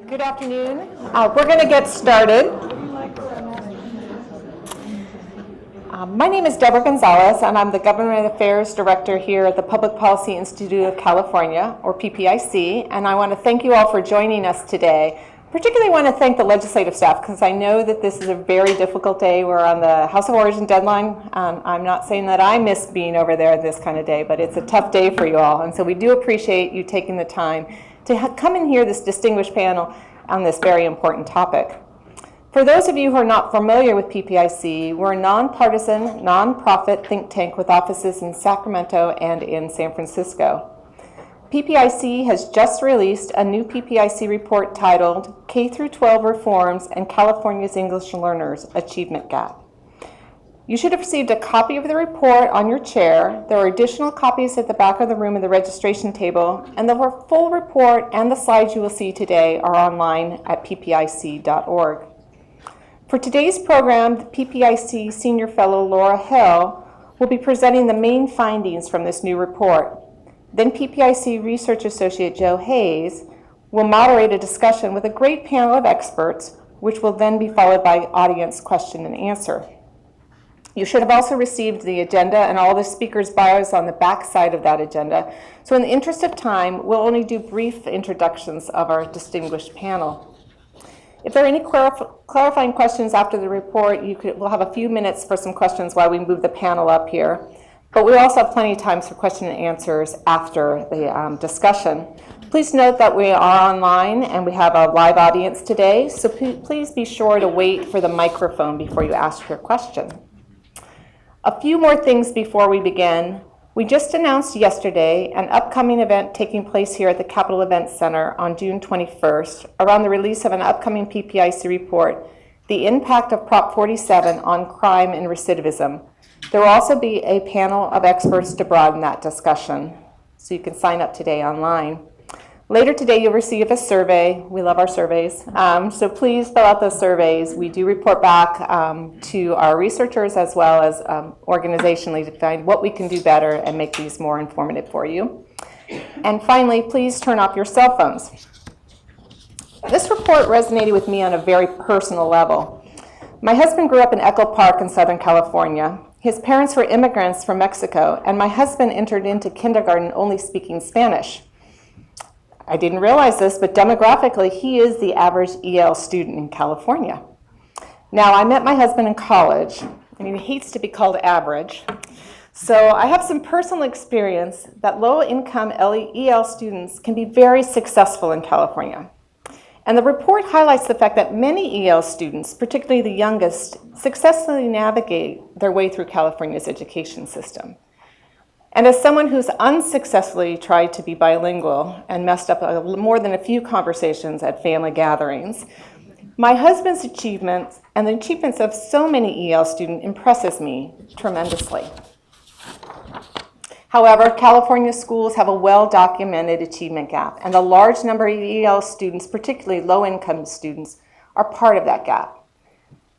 Good afternoon. We're going to get started. My name is Deborah Gonzalez, and I'm the Government Affairs Director here at the Public Policy Institute of California, or PPIC, and I want to thank you all for joining us today. Particularly want to thank the legislative staff, because I know that this is a very difficult day. We're on the House of Origin deadline. I'm not saying that I miss being over there this kind of day, but it's a tough day for you all, and so we do appreciate you taking the time to come and hear this distinguished panel on this very important topic. For those of you who are not familiar with PPIC, we're a nonpartisan, nonprofit think tank with offices in Sacramento and in San Francisco. PPIC has just released a new PPIC report titled K-12 Reforms and California's English Learners Achievement Gap. You should have received a copy of the report on your chair. There are additional copies at the back of the room in the registration table, and the full report and the slides you will see today are online at ppic.org. For today's program, the PPIC Senior Fellow Laura Hale will be presenting the main findings from this new report. Then PPIC Research Associate Joe Hayes will moderate a discussion with a great panel of experts, which will then be followed by audience question and answer. You should have also received the agenda and all the speakers' bios on the back side of that agenda. So in the interest of time, we'll only do brief introductions of our distinguished panel. If there are any clarifying questions after the report, we'll have a few minutes for some questions while we move the panel up here. But we also have plenty of time for question and answers after the discussion. Please note that we are online and we have a live audience today, so please be sure to wait for the microphone before you ask your question. A few more things before we begin. We just announced yesterday an upcoming event taking place here at the Capitol Events Center on June 21st around the release of an upcoming PPIC report, The Impact of Prop 47 on Crime and Recidivism. There will also be a panel of experts to broaden that discussion, so you can sign up today online. Later today, you'll receive a survey. We love our surveys. So please fill out those surveys. We do report back to our researchers as well as organizationally to find what we can do better and make these more informative for you. And finally, please turn off your cell phones. This report resonated with me on a very personal level. My husband grew up in Echo Park in Southern California. His parents were immigrants from Mexico, and my husband entered into kindergarten only speaking Spanish. I didn't realize this, but demographically, he is the average EL student in California. Now, I met my husband in college, and he hates to be called average. So I have some personal experience that low-income EL students can be very successful in California. And the report highlights the fact that many EL students, particularly the youngest, successfully navigate their way through California's education system. And as someone who's unsuccessfully tried to be bilingual and messed up more than a few conversations at family gatherings, my husband's achievements and the achievements of so many EL students impresses me tremendously. However, California schools have a well-documented achievement gap, and a large number of EL students, particularly low-income students, are part of that gap.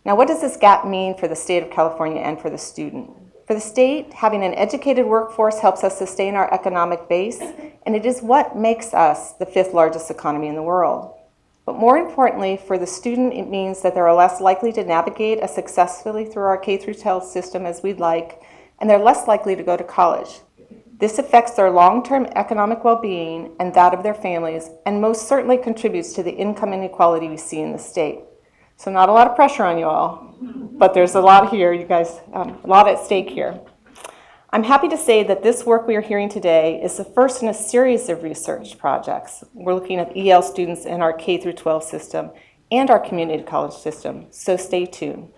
Now, what does this gap mean for the state of California and for the student? For the state, having an educated workforce helps us sustain our economic base, and it is what makes us the 5th largest economy in the world. But more importantly, for the student, it means that they're less likely to navigate as successfully through our K-12 system as we'd like, and they're less likely to go to college. This affects their long-term economic well-being and that of their families, and most certainly contributes to the income inequality we see in the state. So not a lot of pressure on you all, but there's a lot here, you guys, a lot at stake here. I'm happy to say that this work we are hearing today is the first in a series of research projects. We're looking at EL students in our K-12 system and our community college system, so stay tuned.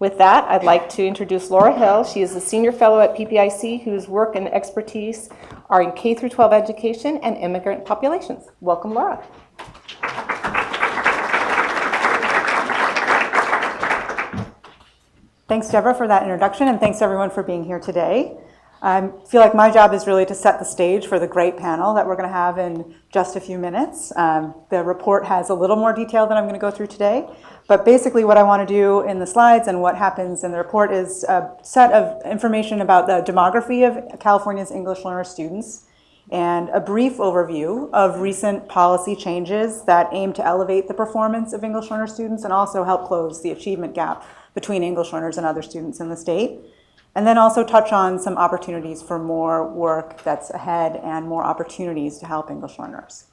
With that, I'd like to introduce Laura Hale. She is a senior fellow at PPIC whose work and expertise are in K-12 education and immigrant populations. Welcome, Laura. Thanks, Deborah, for that introduction, and thanks everyone for being here today. I feel like my job is really to set the stage for the great panel that we're going to have in just a few minutes. The report has a little more detail than I'm going to go through today, but basically what I want to do in the slides and what happens in the report is a set of information about the demography of California's English learner students and a brief overview of recent policy changes that aim to elevate the performance of English learner students and also help close the achievement gap between English learners and other students in the state. And then also touch on some opportunities for more work that's ahead and more opportunities to help English learners.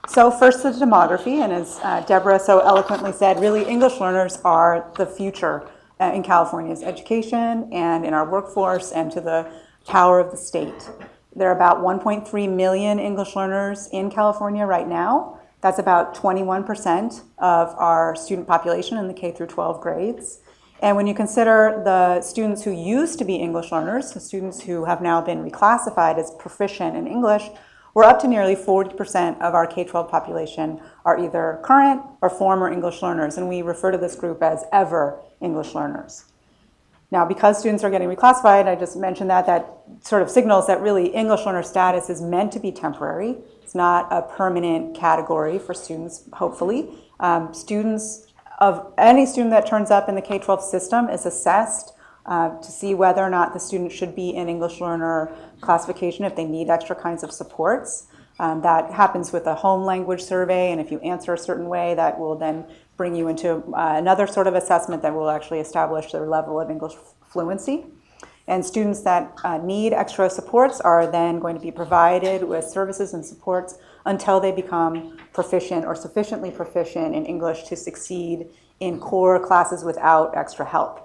So first, the demography, and as Deborah so eloquently said, really English learners are the future in California's education and in our workforce and to the power of the state. There are about 1.3 million English learners in California right now. That's about 21% of our student population in the K through 12 grades. And when you consider the students who used to be English learners, the students who have now been reclassified as proficient in English, we're up to nearly 40% of our K-12 population are either current or former English learners, and we refer to this group as ever English learners. Now, because students are getting reclassified, I just mentioned that sort of signals that really English learner status is meant to be temporary. It's not a permanent category for students, hopefully. Any student that turns up in the K-12 system is assessed to see whether or not the student should be in English learner classification if they need extra kinds of supports. That happens with a home language survey, and if you answer a certain way, that will then bring you into another sort of assessment that will actually establish their level of English fluency. And students that need extra supports are then going to be provided with services and supports until they become proficient or sufficiently proficient in English to succeed in core classes without extra help.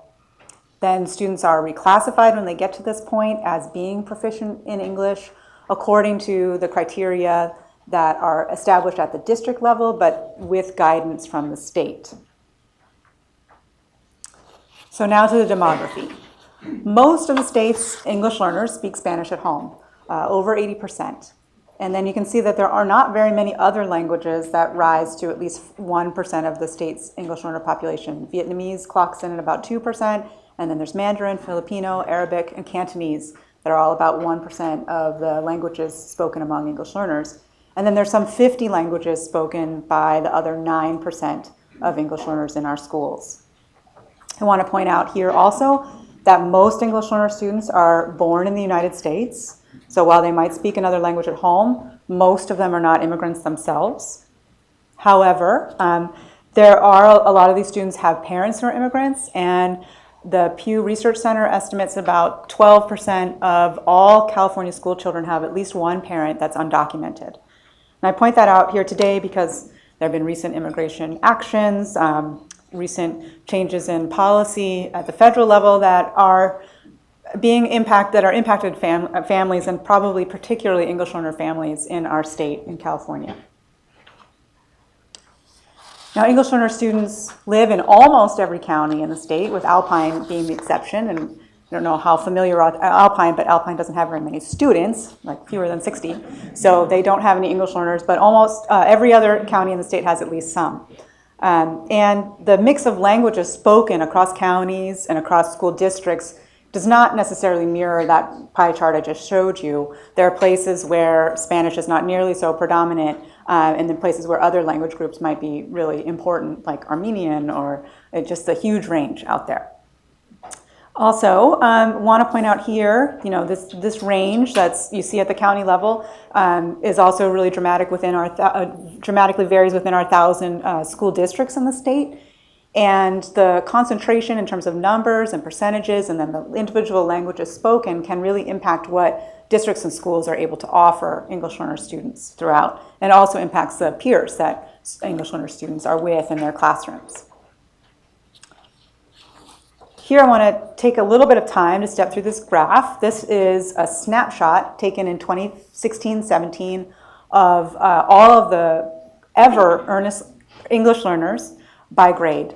Then students are reclassified when they get to this point as being proficient in English according to the criteria that are established at the district level, but with guidance from the state. So now to the demography. Most of the state's English learners speak Spanish at home, over 80%. And then you can see that there are not very many other languages that rise to at least 1% of the state's English learner population. Vietnamese clocks in at about 2%, and then there's Mandarin, Filipino, Arabic, and Cantonese that are all about 1% of the languages spoken among English learners. And then there's some 50 languages spoken by the other 9% of English learners in our schools. I want to point out here also that most English learner students are born in the United States. So while they might speak another language at home, most of them are not immigrants themselves. However, there are a lot of these students have parents who are immigrants, and the Pew Research Center estimates about 12% of all California school children have at least one parent that's undocumented. And I point that out here today because there have been recent immigration actions, recent changes in policy at the federal level that are impacted families, and probably particularly English learner families in our state in California. Now, English learner students live in almost every county in the state, with Alpine being the exception. And I don't know how familiar you are with Alpine, but Alpine doesn't have very many students, like fewer than 60. So they don't have any English learners, but almost every other county in the state has at least some. And the mix of languages spoken across counties and across school districts does not necessarily mirror that pie chart I just showed you. There are places where Spanish is not nearly so predominant, and then places where other language groups might be really important, like Armenian, or just a huge range out there. Also, want to point out here, this range that's you see at the county level is also really dramatic within our dramatically varies within our 1,000 school districts in the state. And the concentration in terms of numbers and percentages and then the individual languages spoken can really impact what districts and schools are able to offer English learner students throughout. And also impacts the peers that English learner students are with in their classrooms. Here I want to take a little bit of time to step through this graph. This is a snapshot taken in 2016-17 of all of the ever earnest English learners by grade.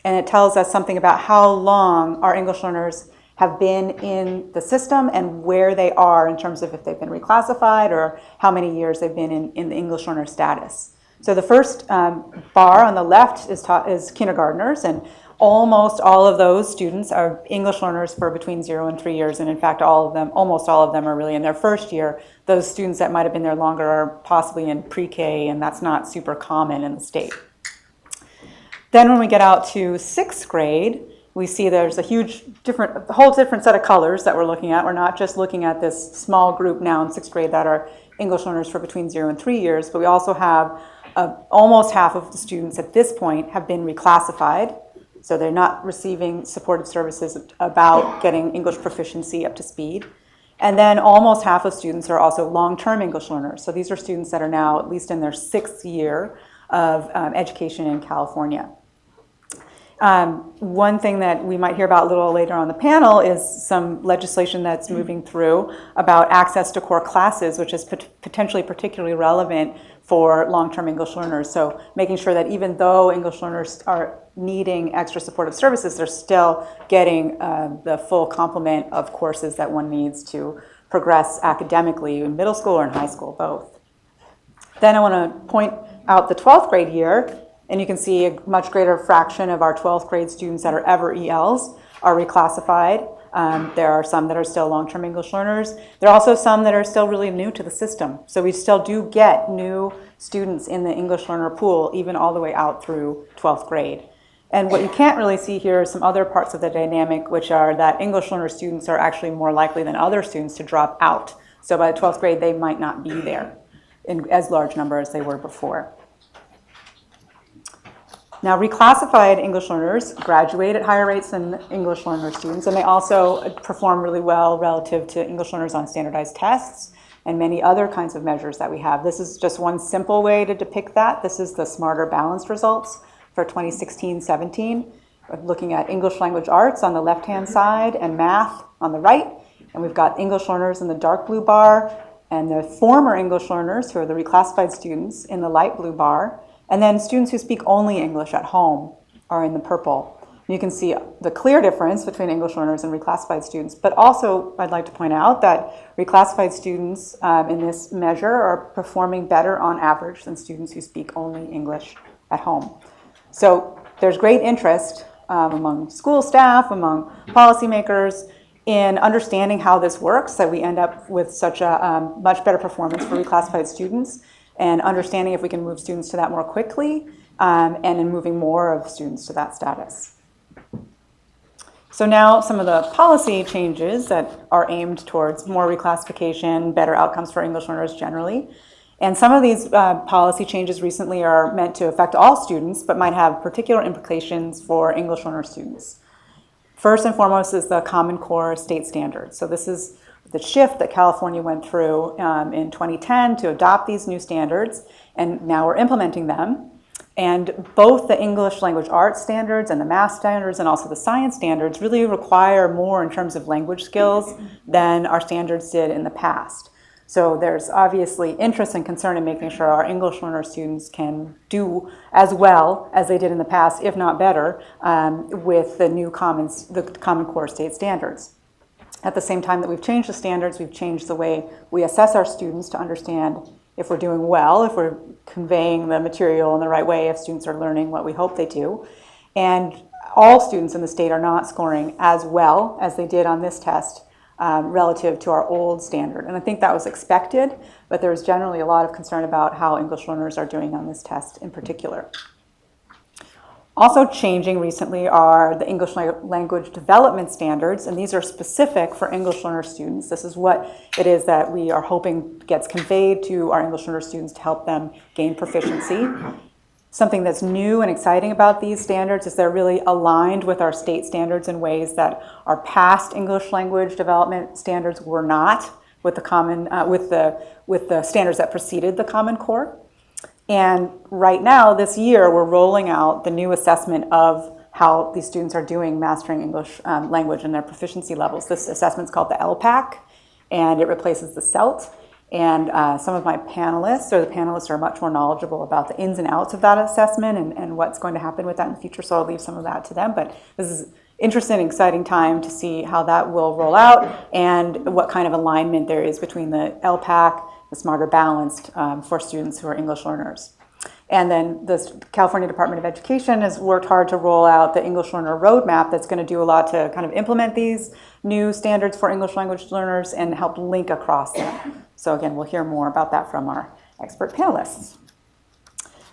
And it tells us something about how long our English learners have been in the system and where they are in terms of if they've been reclassified or how many years they've been in the English learner status. So the first bar on the left is kindergartners, and almost all of those students are English learners for between 0 and 3 years, and in fact almost all of them are really in their first year. Those students that might have been there longer are possibly in pre-K, and that's not super common in the state. Then when we get out to 6th grade, we see there's a whole different set of colors that we're looking at. We're not just looking at this small group now in 6th grade that are English learners for between 0 and 3 years, but we also have almost half of the students at this point have been reclassified. So they're not receiving supportive services about getting English proficiency up to speed. And then almost half of students are also long-term English learners. So these are students that are now at least in their 6th year of education in California. One thing that we might hear about a little later on the panel is some legislation that's moving through about access to core classes, which is potentially particularly relevant for long-term English learners. So making sure that even though English learners are needing extra supportive services, they're still getting the full complement of courses that one needs to progress academically in middle school or in high school, both. Then I want to point out the 12th grade year, and you can see a much greater fraction of our 12th grade students that are ever ELs are reclassified. There are some that are still long-term English learners. There are also some that are still really new to the system. So we still do get new students in the English learner pool, even all the way out through 12th grade. And what you can't really see here is some other parts of the dynamic, which are that English learner students are actually more likely than other students to drop out. So by the 12th grade, they might not be there in as large number as they were before. Now, reclassified English learners graduate at higher rates than English learner students, and they also perform really well relative to English learners on standardized tests and many other kinds of measures that we have. This is just one simple way to depict that. This is the Smarter Balanced results for 2016-17, looking at English language arts on the left-hand side and math on the right. And we've got English learners in the dark blue bar and the former English learners, who are the reclassified students, in the light blue bar. And then students who speak only English at home are in the purple. You can see the clear difference between English learners and reclassified students. But also, I'd like to point out that reclassified students in this measure are performing better on average than students who speak only English at home. So there's great interest among school staff, among policymakers, in understanding how this works, that we end up with such a much better performance for reclassified students, and understanding if we can move students to that more quickly, and in moving more of students to that status. So now some of the policy changes that are aimed towards more reclassification, better outcomes for English learners generally. And some of these policy changes recently are meant to affect all students, but might have particular implications for English learner students. First and foremost is the Common Core state standards. So this is the shift that California went through in 2010 to adopt these new standards, and now we're implementing them. And both the English language arts standards and the math standards and also the science standards really require more in terms of language skills than our standards did in the past. So there's obviously interest and concern in making sure our English learner students can do as well as they did in the past, if not better, with the new Common Core state standards. At the same time that we've changed the standards, we've changed the way we assess our students to understand if we're doing well, if we're conveying the material in the right way, if students are learning what we hope they do. And all students in the state are not scoring as well as they did on this test relative to our old standard. And I think that was expected, but there's generally a lot of concern about how English learners are doing on this test in particular. Also changing recently are the English language development standards, and these are specific for English learner students. This is what it is that we are hoping gets conveyed to our English learner students to help them gain proficiency. Something that's new and exciting about these standards is they're really aligned with our state standards in ways that our past English language development standards were not, with the standards that preceded the Common Core. And right now, this year, we're rolling out the new assessment of how these students are doing mastering English language and their proficiency levels. This assessment's called the LPAC, and it replaces the CELT. And some of my panelists, or the panelists, are much more knowledgeable about the ins and outs of that assessment and what's going to happen with that in the future, so I'll leave some of that to them. But this is an interesting, exciting time to see how that will roll out and what kind of alignment there is between the LPAC, the Smarter Balanced, for students who are English learners. And then the California Department of Education has worked hard to roll out the English Learner Roadmap that's going to do a lot to kind of implement these new standards for English language learners and help link across them. So again, we'll hear more about that from our expert panelists.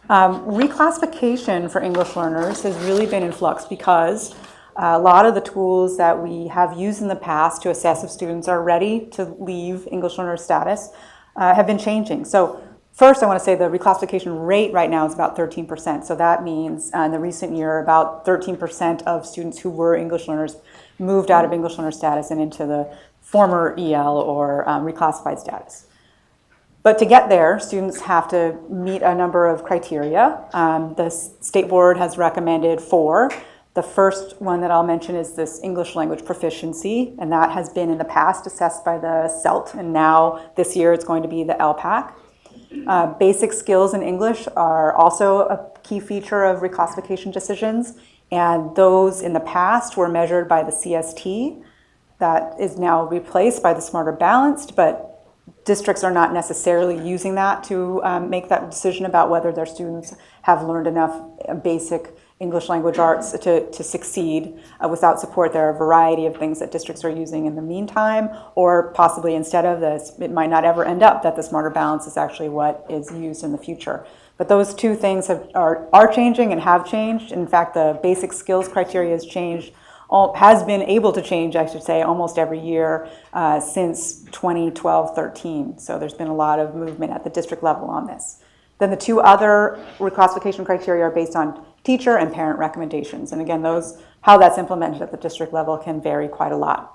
Reclassification for English learners has really been in flux because A lot of the tools that we have used in the past to assess if students are ready to leave English learner status have been changing. So first, I want to say the reclassification rate right now is about 13%. So that means in the recent year, about 13% of students who were English learners moved out of English learner status and into the former EL or reclassified status. But to get there, students have to meet a number of criteria. The state board has recommended 4. The first one that I'll mention is this English language proficiency, and that has been in the past assessed by the CELT, and now this year it's going to be the LPAC. Basic skills in English are also a key feature of reclassification decisions, and those in the past were measured by the CST. That is now replaced by the Smarter Balanced, but districts are not necessarily using that to make that decision about whether their students have learned enough basic English language arts to succeed. Without support, there are a variety of things that districts are using in the meantime, or possibly instead of this, it might not ever end up that the Smarter Balance is actually what is used in the future. But those two things are changing and have changed. In fact, the basic skills criteria has changed, has been able to change, I should say, almost every year since 2012-13. So there's been a lot of movement at the district level on this. Then the 2 other reclassification criteria are based on teacher and parent recommendations. And again, how that's implemented at the district level can vary quite a lot.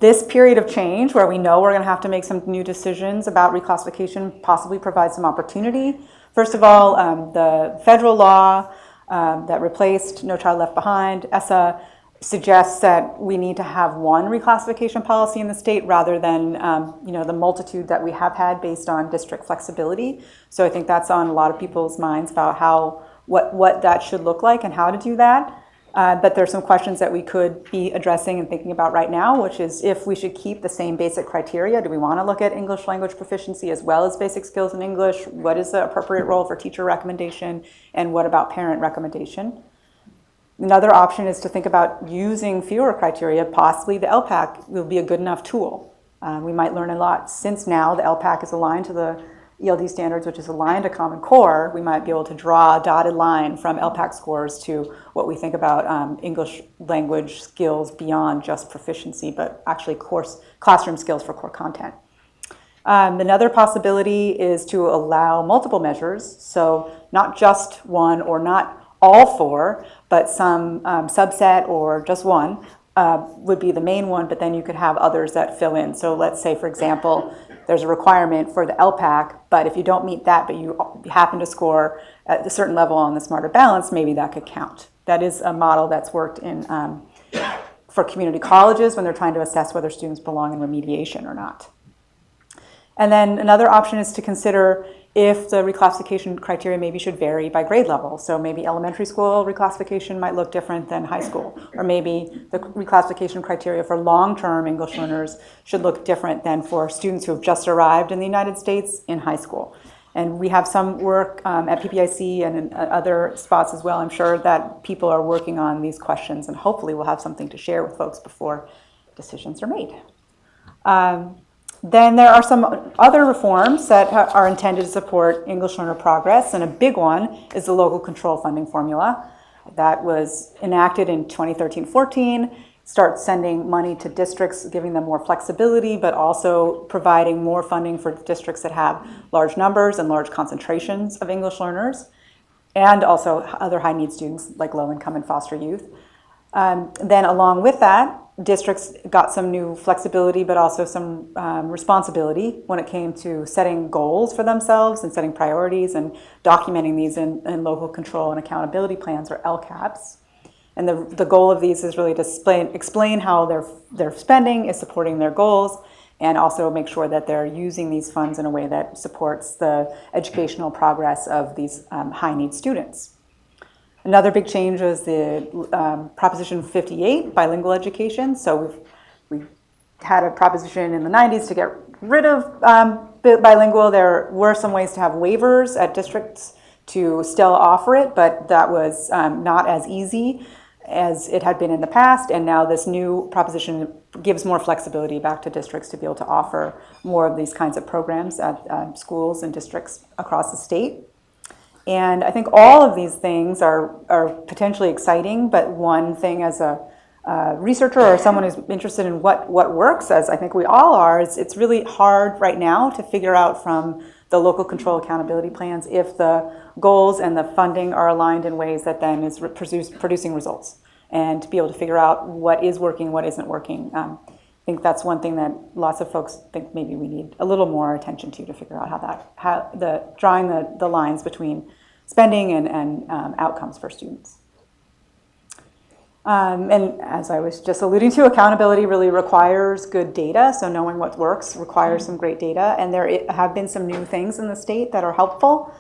This period of change, where we know we're going to have to make some new decisions about reclassification, possibly provides some opportunity. First of all, the federal law that replaced No Child Left Behind, ESSA, suggests that we need to have one reclassification policy in the state rather than the multitude that we have had based on district flexibility. So I think that's on a lot of people's minds about what that should look like and how to do that. But there's some questions that we could be addressing and thinking about right now, which is if we should keep the same basic criteria. Do we want to look at English language proficiency as well as basic skills in English? What is the appropriate role for teacher recommendation? And what about parent recommendation? Another option is to think about using fewer criteria. Possibly the LPAC will be a good enough tool. We might learn a lot. Since now the LPAC is aligned to the ELD standards, which is aligned to Common Core, we might be able to draw a dotted line from LPAC scores to what we think about English language skills beyond just proficiency, but actually classroom skills for core content. Another possibility is to allow multiple measures, so not just one or not all 4, but some subset or just one would be the main one, but then you could have others that fill in. So let's say, for example, there's a requirement for the LPAC, but if you don't meet that, but you happen to score at a certain level on the Smarter Balance, maybe that could count. That is a model that's worked in for community colleges when they're trying to assess whether students belong in remediation or not. And then another option is to consider if the reclassification criteria maybe should vary by grade level. So maybe elementary school reclassification might look different than high school. Or maybe the reclassification criteria for long-term English learners should look different than for students who have just arrived in the United States in high school. And we have some work at PPIC and in other spots as well. I'm sure that people are working on these questions, and hopefully we'll have something to share with folks before decisions are made. Then there are some other reforms that are intended to support English learner progress, and a big one is the local control funding formula. That was enacted in 2013-14, starts sending money to districts, giving them more flexibility, but also providing more funding for districts that have large numbers and large concentrations of English learners, and also other high-need students like low-income and foster youth. Then along with that, districts got some new flexibility, but also some responsibility when it came to setting goals for themselves and setting priorities and documenting these in local control and accountability plans, or LCAPs. And the goal of these is really to explain how their spending is supporting their goals, and also make sure that they're using these funds in a way that supports the educational progress of these high-need students. Another big change was the Proposition 58, bilingual education. So we had a proposition in the 90s to get rid of bilingual. There were some ways to have waivers at districts to still offer it, but that was not as easy as it had been in the past. And now this new proposition gives more flexibility back to districts to be able to offer more of these kinds of programs at schools and districts across the state. And I think all of these things are potentially exciting, but one thing as a researcher or someone who's interested in what works, as I think we all are, it's really hard right now to figure out from the local control accountability plans if the goals and the funding are aligned in ways that then is producing results, and to be able to figure out what is working, what isn't working. I think that's one thing that lots of folks think maybe we need a little more attention to figure out how drawing the lines between spending and outcomes for students. And as I was just alluding to, accountability really requires good data. So knowing what works requires some great data. And there have been some new things in the state that are helpful.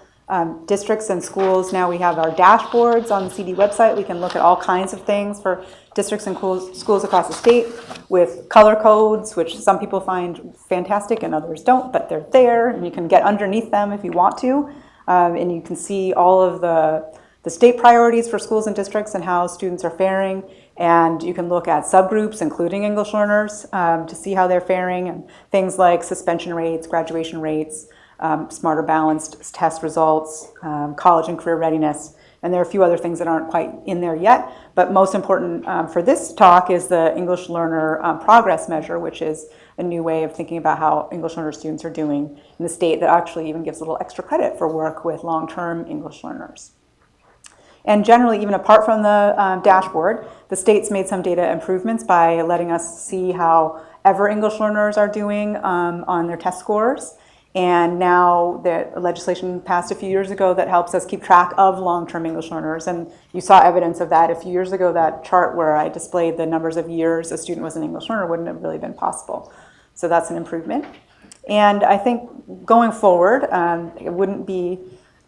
Districts and schools, now we have our dashboards on the CD website. We can look at all kinds of things for districts and schools across the state with color codes, which some people find fantastic and others don't, but they're there. And you can get underneath them if you want to. And you can see all of the state priorities for schools and districts and how students are faring. And you can look at subgroups, including English learners, to see how they're faring, and things like suspension rates, graduation rates, smarter balanced test results, college and career readiness. And there are a few other things that aren't quite in there yet. But most important for this talk is the English learner progress measure, which is a new way of thinking about how English learner students are doing in the state that actually even gives a little extra credit for work with long-term English learners. And generally, even apart from the dashboard, the state's made some data improvements by letting us see how ever English learners are doing on their test scores. And now the legislation passed a few years ago that helps us keep track of long-term English learners. And you saw evidence of that a few years ago. That chart where I displayed the numbers of years a student was an English learner wouldn't have really been possible. So that's an improvement. And I think going forward, it wouldn't be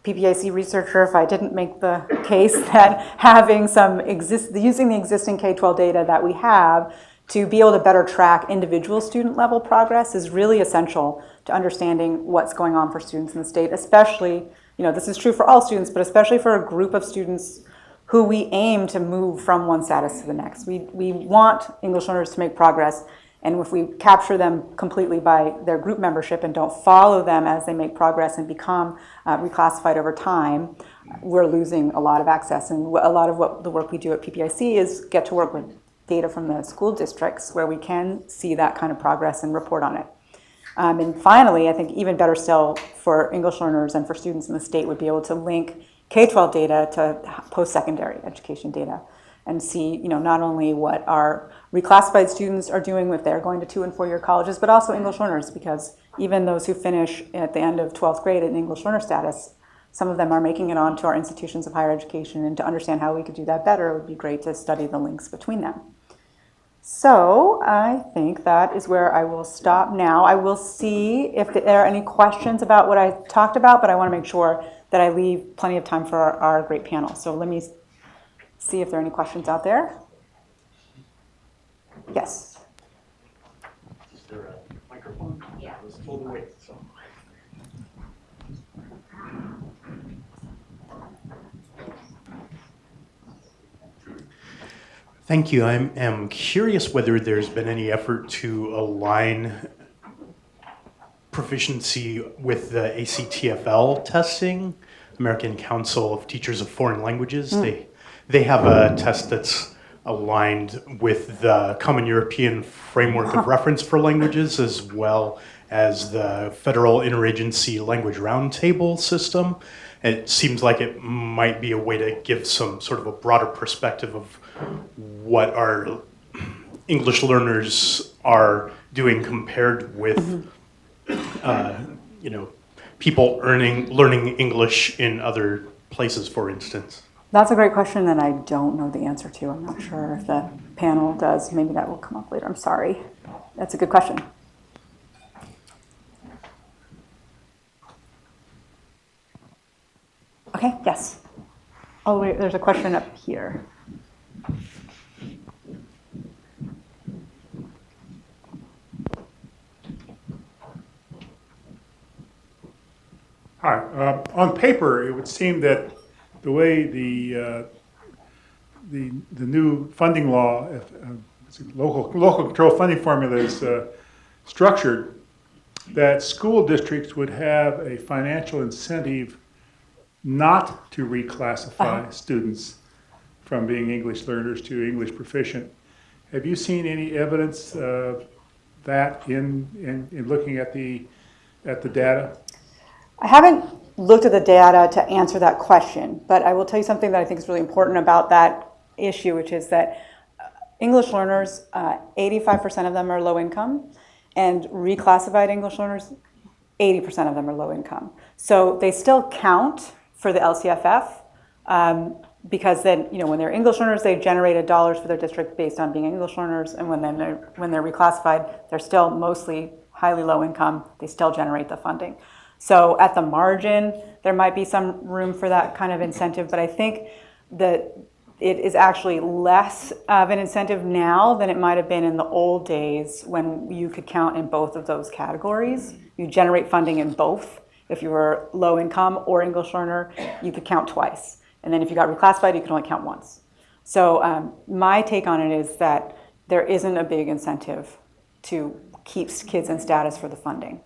PPIC researcher if I didn't make the case that having using the existing K-12 data that we have to be able to better track individual student level progress is really essential to understanding what's going on for students in the state, especially, this is true for all students, but especially for a group of students who we aim to move from one status to the next. We want English learners to make progress. And if we capture them completely by their group membership and don't follow them as they make progress and become reclassified over time, we're losing a lot of access. And a lot of what the work we do at PPIC is get to work with data from the school districts where we can see that kind of progress and report on it. And finally, I think even better still for English learners and for students in the state would be able to link K-12 data to post-secondary education data and see, not only what our reclassified students are doing if they're going to 2- and 4-year colleges, but also English learners, because even those who finish at the end of 12th grade in English learner status, some of them are making it onto our institutions of higher education, and to understand how we could do that better, it would be great to study the links between them. So I think that is where I will stop now. I will see if there are any questions about what I talked about, but I want to make sure that I leave plenty of time for our great panel. So let me see if there are any questions out there. Yes. Is there a microphone? Yeah. Let's pull the weight. So. Thank you. I am curious whether there's been any effort to align proficiency with the ACTFL testing, American Council of Teachers of Foreign Languages. They have a test that's aligned with the Common European Framework of Reference for Languages, as well as the Federal Interagency Language Roundtable system. It seems like it might be a way to give some sort of a broader perspective of what our English learners are doing compared with, people learning English in other places, for instance. That's a great question that I don't know the answer to. I'm not sure if the panel does. Maybe that will come up later. I'm sorry. That's a good question. Okay, yes. Oh, wait, there's a question up here. Hi. On paper, it would seem that the way the new funding law, local control funding formula is structured, that school districts would have a financial incentive not to reclassify students from being English learners to English proficient. Have you seen any evidence of that in looking at the data? I haven't looked at the data to answer that question, but I will tell you something that I think is really important about that issue, which is that English learners, 85% of them are low income, and reclassified English learners, 80% of them are low income. So they still count for the LCFF, because then, when they're English learners, they generated dollars for their district based on being English learners, and when they're reclassified, they're still mostly highly low income. They still generate the funding. So at the margin, there might be some room for that kind of incentive, but I think that it is actually less of an incentive now than it might have been in the old days when you could count in both of those categories. You generate funding in both. If you were low income or English learner, you could count twice. And then if you got reclassified, you could only count once. So my take on it is that there isn't a big incentive to keep kids in status for the funding.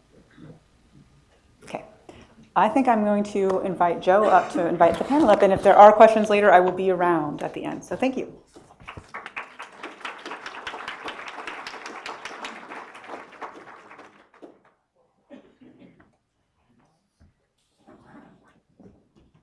Okay. I think I'm going to invite Joe up to invite the panel up, and if there are questions later, I will be around at the end. So thank you.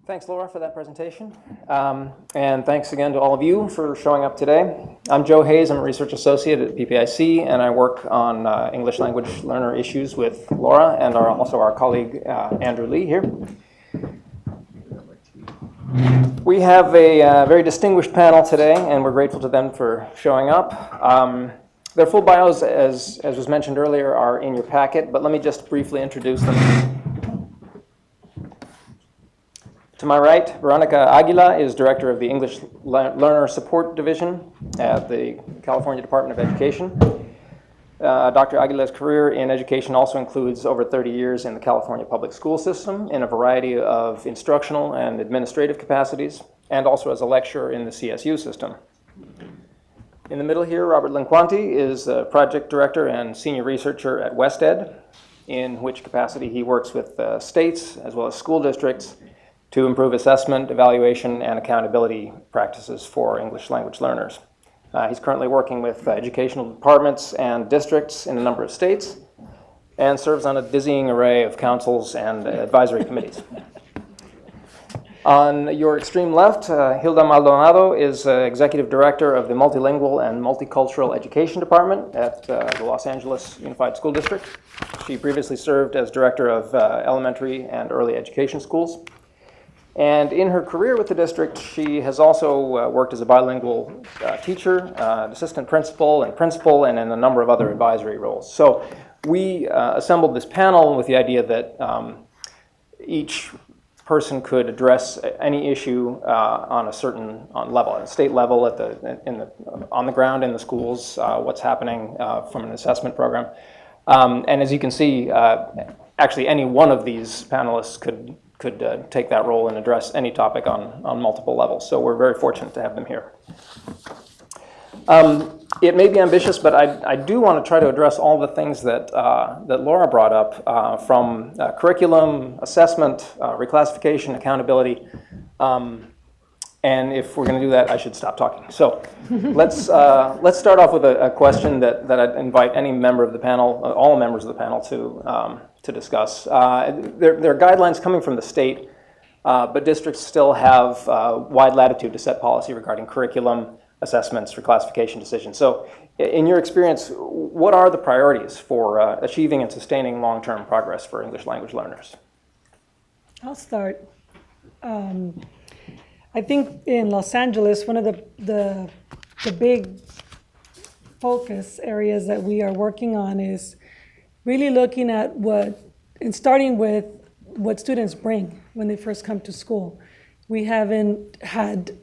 Thanks, Laura, for that presentation. And thanks again to all of you for showing up today. I'm Joe Hayes. I'm a research associate at PPIC, and I work on English language learner issues with Laura and also our colleague, Andrew Lee here. We have a very distinguished panel today, and we're grateful to them for showing up. Their full bios, as was mentioned earlier, are in your packet, but let me just briefly introduce them. To my right, Veronica Aguila is Director of the English Learner Support Division at the California Department of Education. Dr. Aguila's career in education also includes over 30 years in the California public school system in a variety of instructional and administrative capacities, and also as a lecturer in the CSU system. In the middle here, Robert Linquanti is a project director and senior researcher at WestEd, in which capacity he works with states as well as school districts to improve assessment, evaluation, and accountability practices for English language learners. He's currently working with educational departments and districts in a number of states and serves on a dizzying array of councils and advisory committees. On your extreme left, Hilda Maldonado is Executive Director of the Multilingual and Multicultural Education Department at the Los Angeles Unified School District. She previously served as Director of Elementary and Early Education Schools. And in her career with the district, she has also worked as a bilingual teacher, assistant principal, and in a number of other advisory roles. So we assembled this panel with the idea that each person could address any issue on a certain level, at state level, on the ground in the schools, what's happening from an assessment program. And as you can see, actually any one of these panelists could take that role and address any topic on multiple levels. So we're very fortunate to have them here. It may be ambitious, but I do want to try to address all the things that Laura brought up, from curriculum, assessment, reclassification, accountability. And if we're going to do that, I should stop talking. So let's start off with a question that I'd invite any member of the panel, all members of the panel, to discuss. There are guidelines coming from the state, but districts still have wide latitude to set policy regarding curriculum, assessments, reclassification decisions. So in your experience, what are the priorities for achieving and sustaining long-term progress for English language learners? I'll start. I think in Los Angeles, one of the big focus areas that we are working on is really looking at starting with what students bring when they first come to school. We haven't had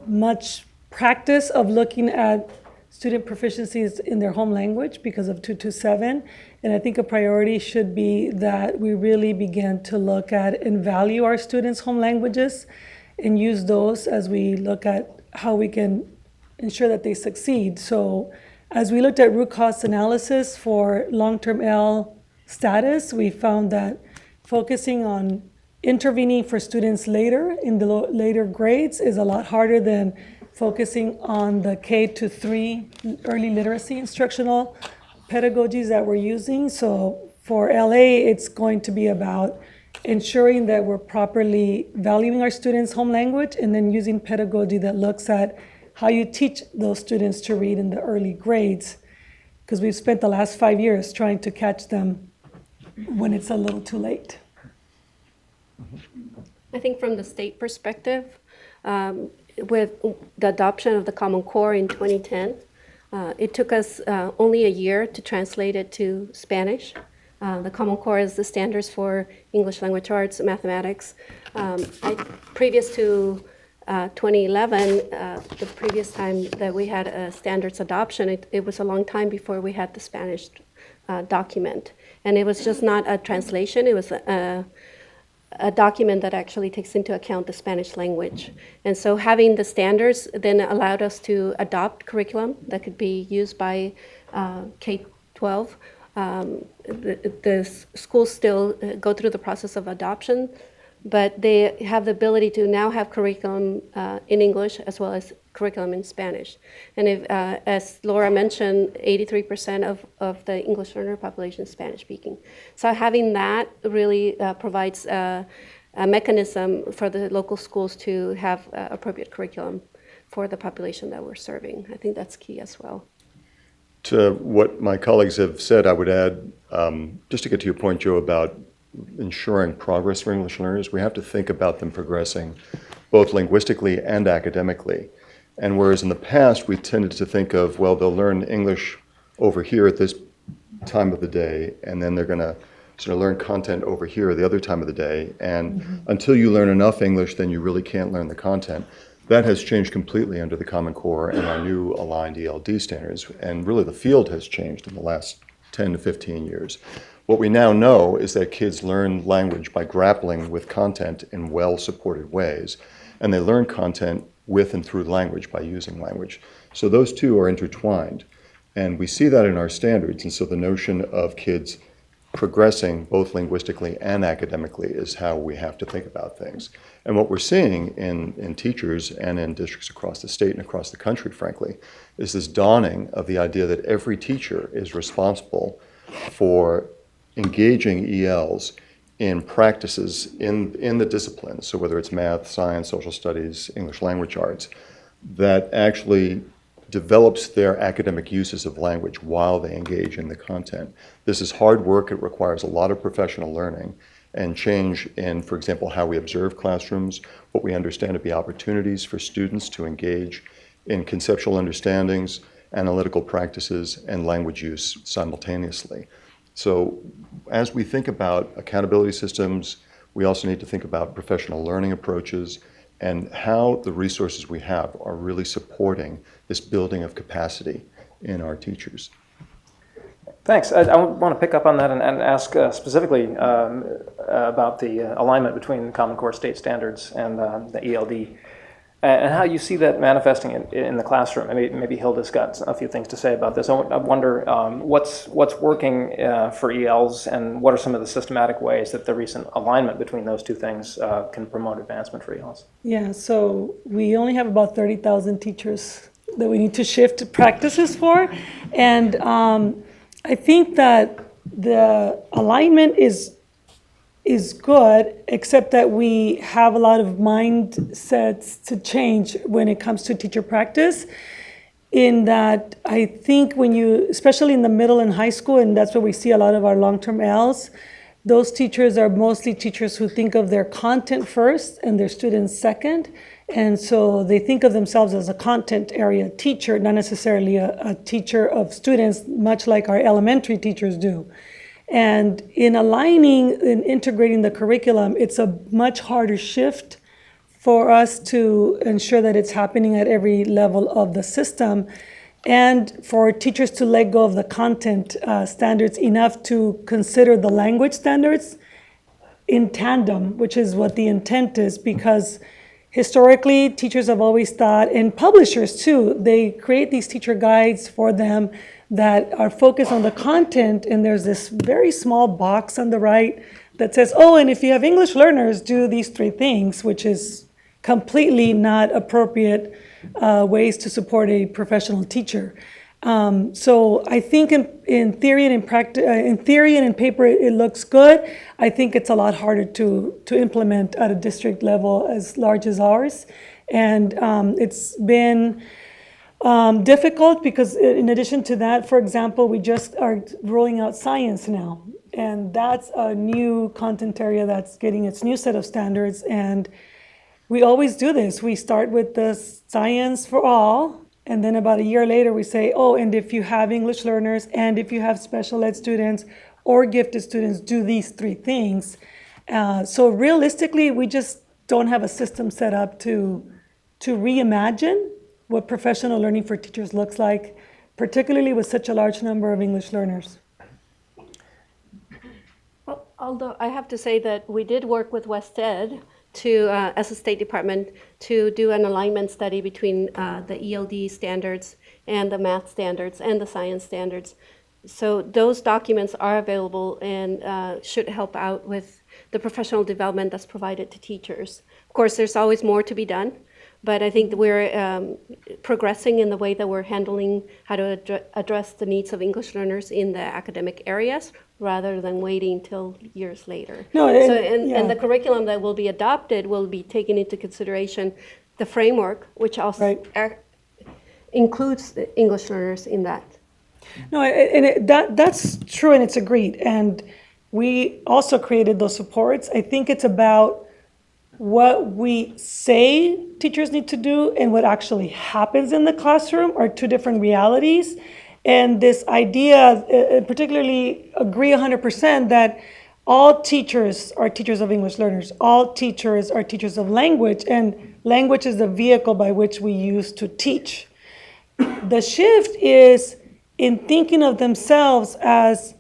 much practice of looking at student proficiencies in their home language because of 227, and I think a priority should be that we really begin to look at and value our students' home languages and use those as we look at how we can ensure that they succeed. So as we looked at root cause analysis for long-term L status, we found that focusing on intervening for students later in the later grades is a lot harder than focusing on the K-3 early literacy instructional pedagogies that we're using. So for LA, it's going to be about ensuring that we're properly valuing our students' home language and then using pedagogy that looks at how you teach those students to read in the early grades, because we've spent the last 5 years trying to catch them when it's a little too late. I think from the state perspective, with the adoption of the Common Core in 2010, it took us only a year to translate it to Spanish. The Common Core is the standards for English language arts, mathematics. Previous to 2011, the previous time that we had a standards adoption, it was a long time before we had the Spanish document. And it was just not a translation, it was a document that actually takes into account the Spanish language. And so having the standards then allowed us to adopt curriculum that could be used by K-12. The schools still go through the process of adoption, but they have the ability to now have curriculum in English as well as curriculum in Spanish. And if, as Laura mentioned, 83% of the English learner population is Spanish speaking. So having that really provides a mechanism for the local schools to have appropriate curriculum for the population that we're serving. I think that's key as well. To what my colleagues have said, I would add, just to get to your point, Joe, about ensuring progress for English learners, we have to think about them progressing both linguistically and academically. And whereas in the past we tended to think of, well, they'll learn English over here at this time of the day, and then they're going to sort of learn content over here the other time of the day. And until you learn enough English, then you really can't learn the content. That has changed completely under the Common Core and our new aligned ELD standards. And really the field has changed in the last 10 to 15 years. What we now know is that kids learn language by grappling with content in well-supported ways. And they learn content with and through language by using language. So those two are intertwined. And we see that in our standards. And so the notion of kids progressing both linguistically and academically is how we have to think about things. And what we're seeing in teachers and in districts across the state and across the country, frankly, is this dawning of the idea that every teacher is responsible for engaging ELs in practices in the disciplines, so whether it's math, science, social studies, English language arts, that actually develops their academic uses of language while they engage in the content. This is hard work. It requires a lot of professional learning and change in, for example, how we observe classrooms, what we understand to be opportunities for students to engage in conceptual understandings, analytical practices, and language use simultaneously. So as we think about accountability systems, we also need to think about professional learning approaches and how the resources we have are really supporting this building of capacity in our teachers. Thanks. I want to pick up on that and ask specifically about the alignment between Common Core state standards and the ELD, and how you see that manifesting in the classroom. Maybe Hilda's got a few things to say about this. I wonder what's working for ELs, and what are some of the systematic ways that the recent alignment between those two things can promote advancement for ELs? Yeah, so we only have about 30,000 teachers that we need to shift practices for. And I think that the alignment is good, except that we have a lot of mindsets to change when it comes to teacher practice. In that, I think when you, especially in the middle and high school, and that's where we see a lot of our long-term Ls, those teachers are mostly teachers who think of their content first and their students second. And so they think of themselves as a content area teacher, not necessarily a teacher of students, much like our elementary teachers do. And in aligning and integrating the curriculum, it's a much harder shift for us to ensure that it's happening at every level of the system, and for teachers to let go of the content standards enough to consider the language standards in tandem, which is what the intent is, because historically, teachers have always thought, and publishers too, they create these teacher guides for them that are focused on the content, and there's this very small box on the right that says, oh, and if you have English learners, do these 3 things, which is completely not appropriate ways to support a professional teacher. So I think in theory and in practice, in theory and in paper, it looks good. I think it's a lot harder to implement at a district level as large as ours. And it's been difficult because in addition to that, for example, we just are rolling out science now. And that's a new content area that's getting its new set of standards. And we always do this. We start with the science for all, and then about a year later we say, oh, and if you have English learners, and if you have special ed students or gifted students, do these 3 things. So realistically, we just don't have a system set up to reimagine what professional learning for teachers looks like, particularly with such a large number of English learners. Well, although I have to say that we did work with West Ed to, as a State Department, to do an alignment study between the ELD standards and the math standards and the science standards. So those documents are available and should help out with the professional development that's provided to teachers. Of course, there's always more to be done, but I think we're progressing in the way that we're handling how to address the needs of English learners in the academic areas rather than waiting till years later. No, And the curriculum that will be adopted will be taking into consideration the framework, which also includes the English learners in that. No, and that's true, and it's agreed. And we also created those supports. I think it's about what we say teachers need to do and what actually happens in the classroom are 2 different realities. And this idea, particularly agree 100% that all teachers are teachers of English learners. All teachers are teachers of language, and language is the vehicle by which we use to teach. The shift is in thinking of themselves as,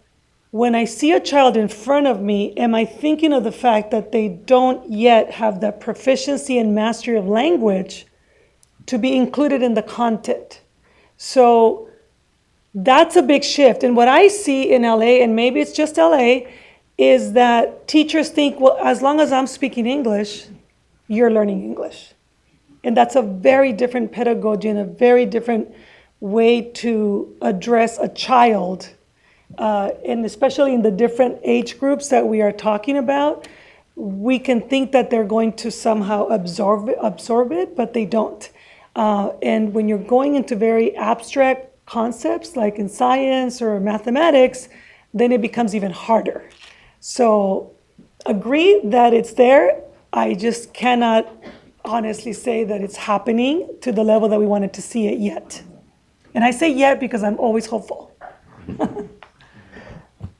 when I see a child in front of me, am I thinking of the fact that they don't yet have the proficiency and mastery of language to be included in the content? So that's a big shift. And what I see in LA, and maybe it's just LA, is that teachers think, well, as long as I'm speaking English, you're learning English. And that's a very different pedagogy and a very different way to address a child. And especially in the different age groups that we are talking about, we can think that they're going to somehow absorb it, but they don't. And when you're going into very abstract concepts, like in science or mathematics, then it becomes even harder. So agree that it's there. I just cannot honestly say that it's happening to the level that we wanted to see it yet. And I say yet because I'm always hopeful.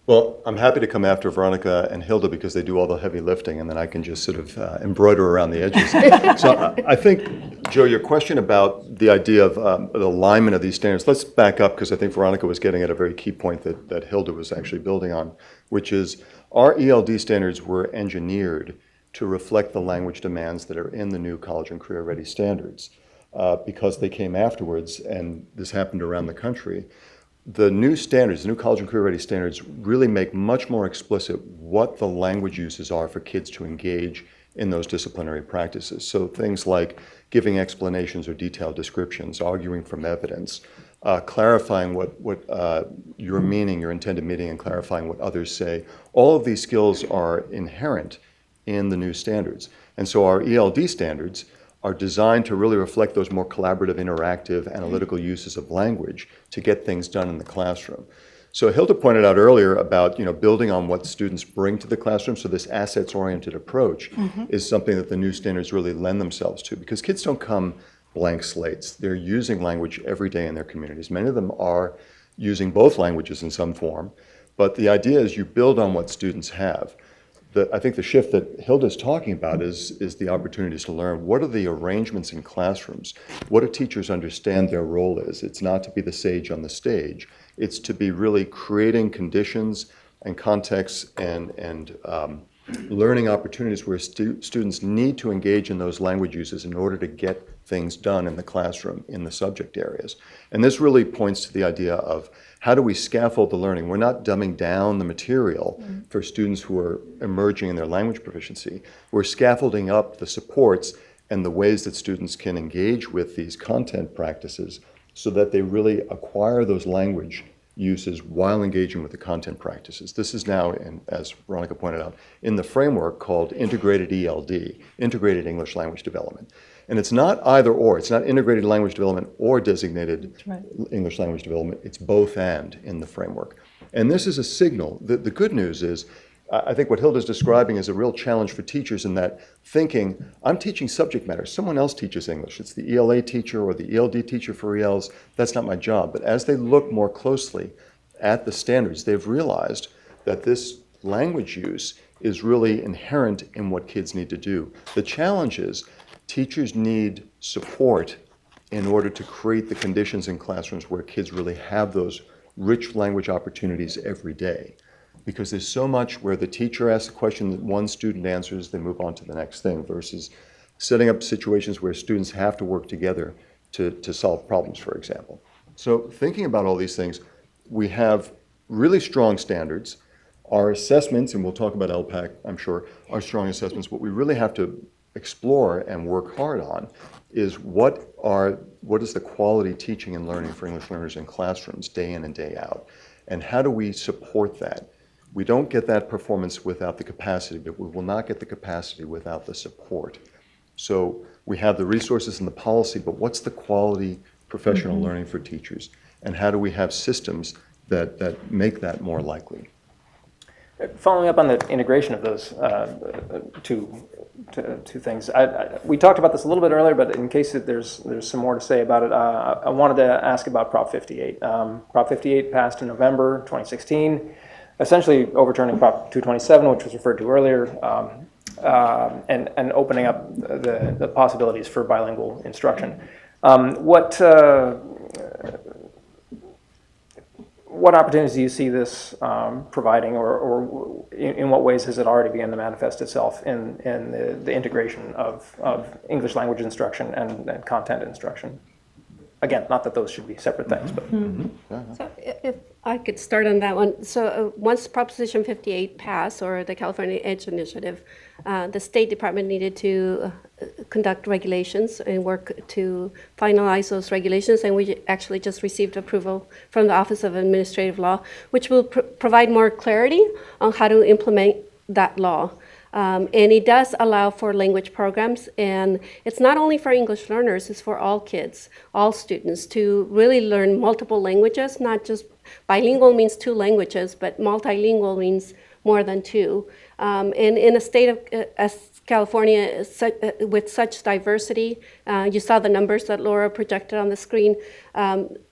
Well, I'm happy to come after Veronica and Hilda because they do all the heavy lifting, and then I can just sort of embroider around the edges. So I think, Joe, your question about the idea of the alignment of these standards, let's back up because I think Veronica was getting at a very key point that Hilda was actually building on, which is our ELD standards were engineered to reflect the language demands that are in the new college and career ready standards because they came afterwards, and this happened around the country. The new standards, the new college and career ready standards, really make much more explicit what the language uses are for kids to engage in those disciplinary practices. So things like giving explanations or detailed descriptions, arguing from evidence, clarifying what your meaning, your intended meaning, and clarifying what others say. All of these skills are inherent in the new standards. And so our ELD standards are designed to really reflect those more collaborative, interactive, analytical uses of language to get things done in the classroom. So Hilda pointed out earlier about building on what students bring to the classroom. So this assets-oriented approach is something that the new standards really lend themselves to, because kids don't come blank slates. They're using language every day in their communities. Many of them are using both languages in some form, but the idea is you build on what students have. I think the shift that Hilda's talking about is the opportunities to learn what are the arrangements in classrooms. What do teachers understand their role is? It's not to be the sage on the stage. It's to be really creating conditions and contexts and learning opportunities where students need to engage in those language uses in order to get things done in the classroom in the subject areas. And this really points to the idea of how do we scaffold the learning? We're not dumbing down the material for students who are emerging in their language proficiency. We're scaffolding up the supports and the ways that students can engage with these content practices so that they really acquire those language uses while engaging with the content practices. This is now, as Veronica pointed out, in the framework called Integrated ELD, Integrated English Language Development. And it's not either or, it's not integrated language development or designated English language development, it's both and in the framework. And this is a signal. The good news is, I think what Hilda's describing is a real challenge for teachers in that thinking, I'm teaching subject matter, someone else teaches English. It's the ELA teacher or the ELD teacher for ELs, that's not my job. But as they look more closely at the standards, they've realized that this language use is really inherent in what kids need to do. The challenge is teachers need support in order to create the conditions in classrooms where kids really have those rich language opportunities every day. Because there's so much where the teacher asks a question that one student answers, they move on to the next thing, versus setting up situations where students have to work together to solve problems, for example. So thinking about all these things, we have really strong standards. Our assessments, and we'll talk about LPAC, I'm sure, are strong assessments. What we really have to explore and work hard on is what is the quality teaching and learning for English learners in classrooms day in and day out, and how do we support that? We don't get that performance without the capacity, but we will not get the capacity without the support. So we have the resources and the policy, but what's the quality professional learning for teachers? And how do we have systems that make that more likely? Following up on the integration of those two things, we talked about this a little bit earlier, but in case there's some more to say about it, I wanted to ask about Prop 58. Prop 58 passed in November 2016, essentially overturning Prop 227, which was referred to earlier, and opening up the possibilities for bilingual instruction. What opportunities do you see this providing, or in what ways has it already begun to manifest itself in the integration of English language instruction and content instruction? Again, not that those should be separate things, but. So if I could start on that one. So once Proposition 58 passed, or the California EDGE initiative, the State Department needed to conduct regulations and work to finalize those regulations, and we actually just received approval from the Office of Administrative Law, which will provide more clarity on how to implement that law. And it does allow for language programs, and it's not only for English learners, it's for all kids, all students, to really learn multiple languages. Not just bilingual means 2 languages, but multilingual means more than 2. And in a state of as California with such diversity, you saw the numbers that Laura projected on the screen.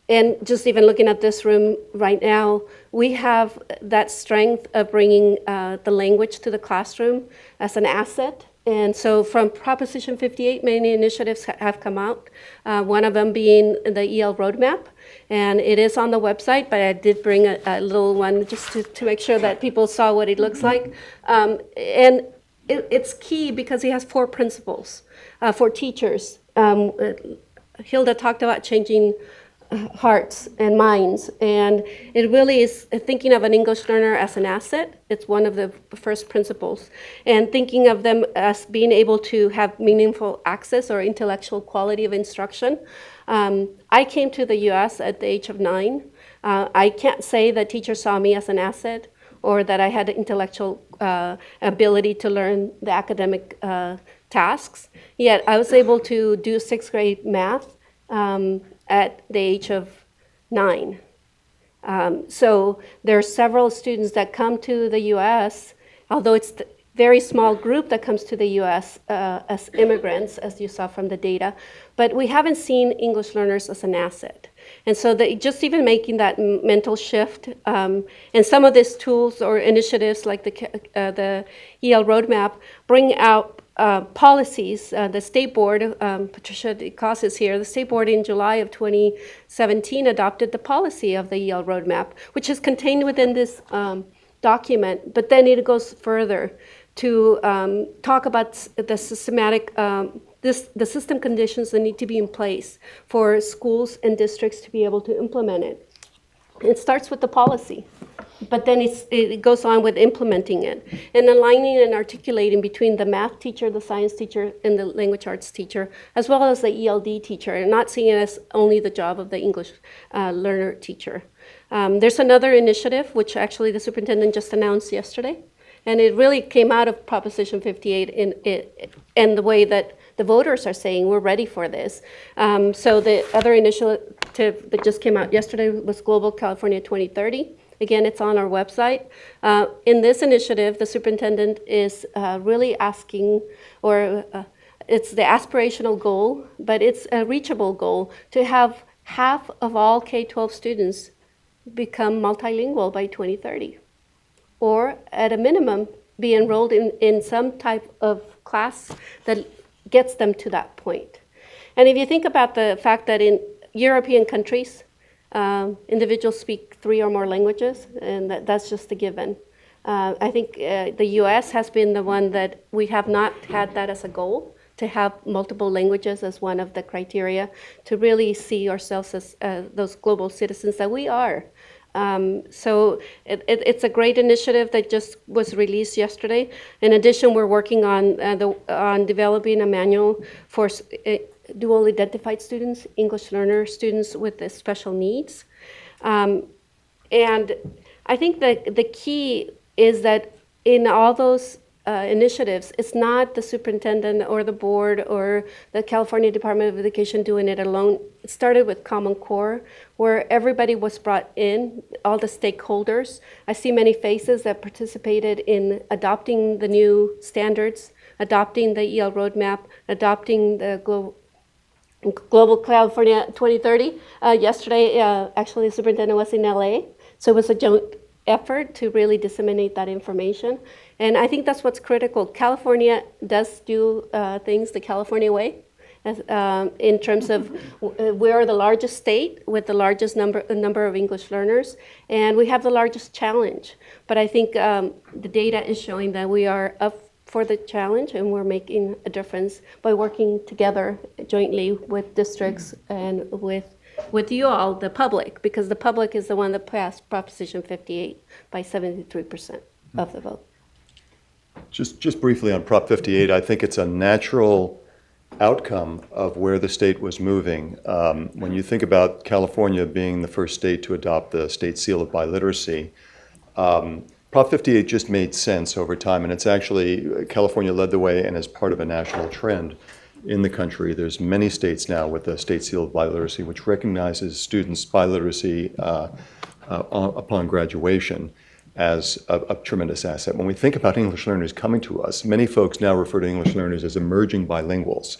And just even looking at this room right now, we have that strength of bringing the language to the classroom as an asset. And so from Proposition 58, many initiatives have come out, one of them being the Yale Roadmap. And it is on the website, but I did bring a little one just to make sure that people saw what it looks like. And it's key because it has 4 principles for teachers. Hilda talked about changing hearts and minds, and it really is thinking of an English learner as an asset. It's one of the first principles, and thinking of them as being able to have meaningful access or intellectual quality of instruction. I came to the U.S. at the age of 9. I can't say that teachers saw me as an asset or that I had the intellectual ability to learn the academic tasks, yet I was able to do 6th grade math at the age of 9. So there are several students that come to the U.S., although it's a very small group that comes to the U.S. As immigrants, as you saw from the data, but we haven't seen English learners as an asset. And so just even making that mental shift, and some of these tools or initiatives like the Yale Roadmap bring out policies. The State Board, Patricia DeCos is here, the State Board in July of 2017 adopted the policy of the Yale Roadmap, which is contained within this document, but then it goes further to talk about the systematic, the system conditions that need to be in place for schools and districts to be able to implement it. It starts with the policy, but then it goes on with implementing it and aligning and articulating between the math teacher, the science teacher, and the language arts teacher, as well as the ELD teacher, and not seeing it as only the job of the English learner teacher. There's another initiative, which actually the superintendent just announced yesterday, and it really came out of Proposition 58 and the way that the voters are saying we're ready for this. So the other initiative that just came out yesterday was Global California 2030. Again, it's on our website. In this initiative, the superintendent is really asking, or it's the aspirational goal, but it's a reachable goal, to have half of all K-12 students become multilingual by 2030, or at a minimum, be enrolled in some type of class that gets them to that point. And if you think about the fact that in European countries, individuals speak 3 or more languages, and that's just a given. I think the US has been the one that we have not had that as a goal, to have multiple languages as one of the criteria, to really see ourselves as those global citizens that we are. So it's a great initiative that just was released yesterday. In addition, we're working on developing a manual for dual identified students, English learner students with special needs. And I think that the key is that in all those initiatives, it's not the superintendent or the board or the California Department of Education doing it alone. It started with Common Core, where everybody was brought in, all the stakeholders. I see many faces that participated in adopting the new standards, adopting the Yale Roadmap, adopting the Global California 2030. Yesterday, actually, the superintendent was in LA, so it was a joint effort to really disseminate that information. And I think that's what's critical. California does do things the California way, in terms of we're the largest state with the largest number of English learners, and we have the largest challenge. But I think the data is showing that we are up for the challenge, and we're making a difference by working together jointly with districts and with you all, the public, because the public is the one that passed Proposition 58 by 73% of the vote. Just briefly on Prop 58, I think it's a natural outcome of where the state was moving. When you think about California being the first state to adopt the state seal of biliteracy, Prop 58 just made sense over time, and it's actually, California led the way and is part of a national trend in the country. There's many states now with the state seal of biliteracy, which recognizes students' biliteracy upon graduation as a tremendous asset. When we think about English learners coming to us, many folks now refer to English learners as emergent bilinguals,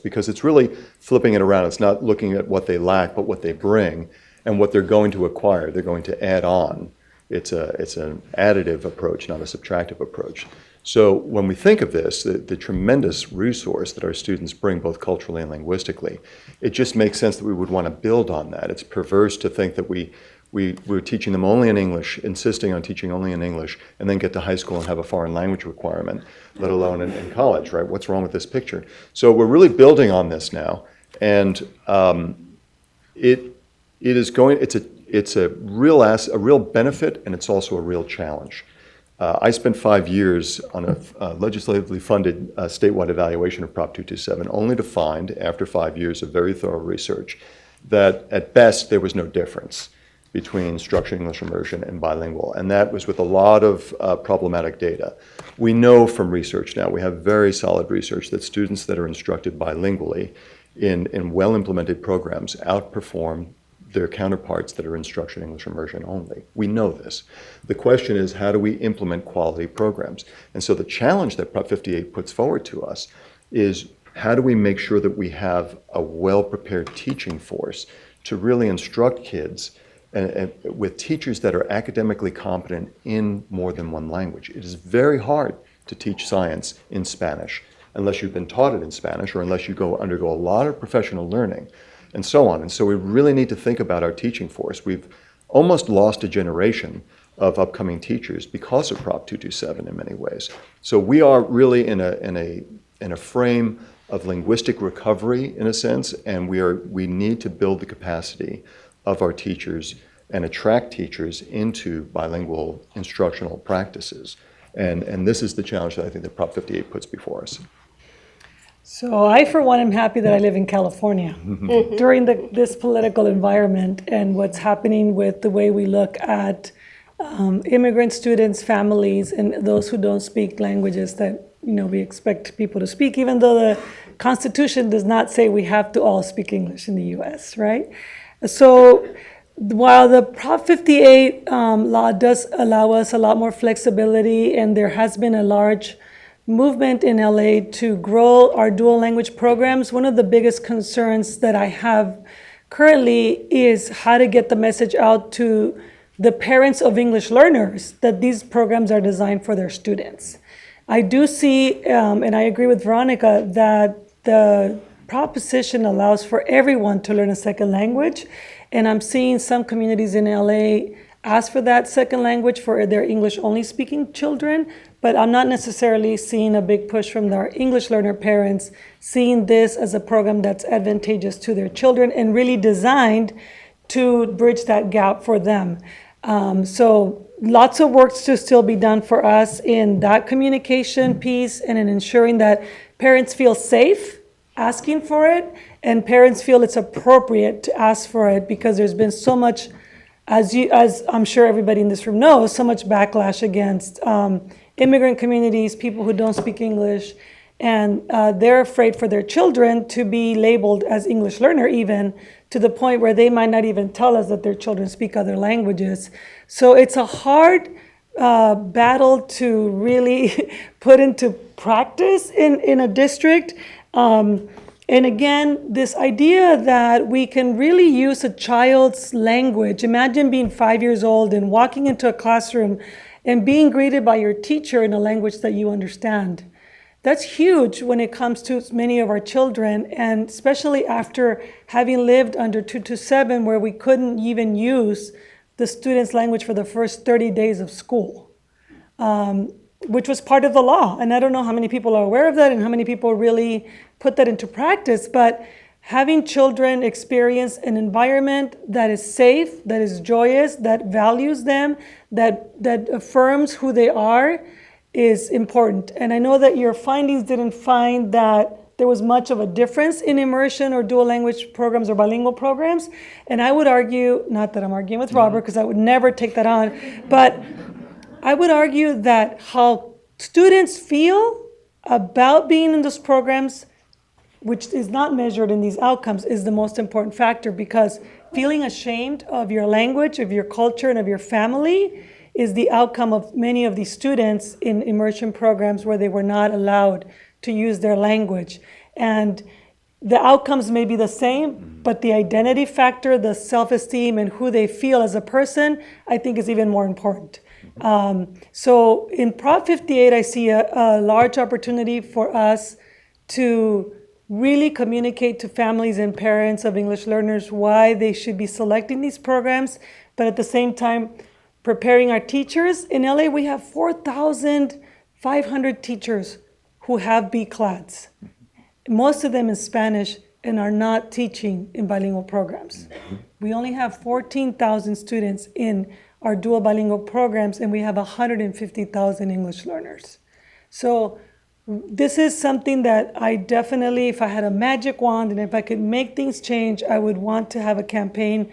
because it's really flipping it around. It's not looking at what they lack, but what they bring and what they're going to acquire, they're going to add on. It's an additive approach, not a subtractive approach. So when we think of this, the tremendous resource that our students bring both culturally and linguistically, it just makes sense that we would want to build on that. It's perverse to think that we're teaching them only in English, insisting on teaching only in English, and then get to high school and have a foreign language requirement, let alone in college, right? What's wrong with this picture? So we're really building on this now, and it's a real benefit, and it's also a real challenge. I spent 5 years on a legislatively funded statewide evaluation of Prop 227, only to find, after 5 years of very thorough research, that at best there was no difference between structured English immersion and bilingual, and that was with a lot of problematic data. We know from research now, we have very solid research, that students that are instructed bilingually in well-implemented programs outperform their counterparts that are in structured English immersion only. We know this. The question is, how do we implement quality programs? And so the challenge that Prop 58 puts forward to us is, how do we make sure that we have a well-prepared teaching force to really instruct kids and with teachers that are academically competent in more than one language? It is very hard to teach science in Spanish unless you've been taught it in Spanish, or unless you undergo a lot of professional learning, and so on. And so we really need to think about our teaching force. We've almost lost a generation of upcoming teachers because of Prop 227 in many ways. So we are really in a frame of linguistic recovery in a sense, and we need to build the capacity of our teachers and attract teachers into bilingual instructional practices. And this is the challenge that I think that Prop 58 puts before us. So I, for one, am happy that I live in California during this political environment and what's happening with the way we look at immigrant students, families, and those who don't speak languages that we expect people to speak, even though the Constitution does not say we have to all speak English in the U.S., right? So while the Prop 58 law does allow us a lot more flexibility, and there has been a large movement in LA to grow our dual language programs, one of the biggest concerns that I have currently is how to get the message out to the parents of English learners that these programs are designed for their students. I do see, and I agree with Veronica, that the proposition allows for everyone to learn a second language. And I'm seeing some communities in LA ask for that second language for their English-only speaking children, but I'm not necessarily seeing a big push from our English learner parents seeing this as a program that's advantageous to their children and really designed to bridge that gap for them. So lots of work to still be done for us in that communication piece and in ensuring that parents feel safe asking for it and parents feel it's appropriate to ask for it, because there's been so much, as I'm sure everybody in this room knows, so much backlash against immigrant communities, people who don't speak English, and they're afraid for their children to be labeled as English learner, even to the point where they might not even tell us that their children speak other languages. So it's a hard battle to really put into practice in a district. And again, this idea that we can really use a child's language. Imagine being 5 years old and walking into a classroom and being greeted by your teacher in a language that you understand. That's huge when it comes to many of our children, and especially after having lived under 227, where we couldn't even use the student's language for the first 30 days of school, which was part of the law. And I don't know how many people are aware of that and how many people really put that into practice, but having children experience an environment that is safe, that is joyous, that values them, that affirms who they are, is important. And I know that your findings didn't find that there was much of a difference in immersion or dual language programs or bilingual programs. And I would argue, not that I'm arguing with Robert, because I would never take that on, but I would argue that how students feel about being in those programs, which is not measured in these outcomes, is the most important factor, because feeling ashamed of your language, of your culture, and of your family is the outcome of many of these students in immersion programs where they were not allowed to use their language. And the outcomes may be the same, but the identity factor, the self-esteem, and who they feel as a person, I think is even more important. So in Prop 58, I see a large opportunity for us to really communicate to families and parents of English learners why they should be selecting these programs, but at the same time, preparing our teachers. In LA, we have 4,500 teachers who have BCLADs, most of them in Spanish, and are not teaching in bilingual programs. We only have 14,000 students in our dual bilingual programs, and we have 150,000 English learners. So this is something that I definitely, if I had a magic wand and if I could make things change, I would want to have a campaign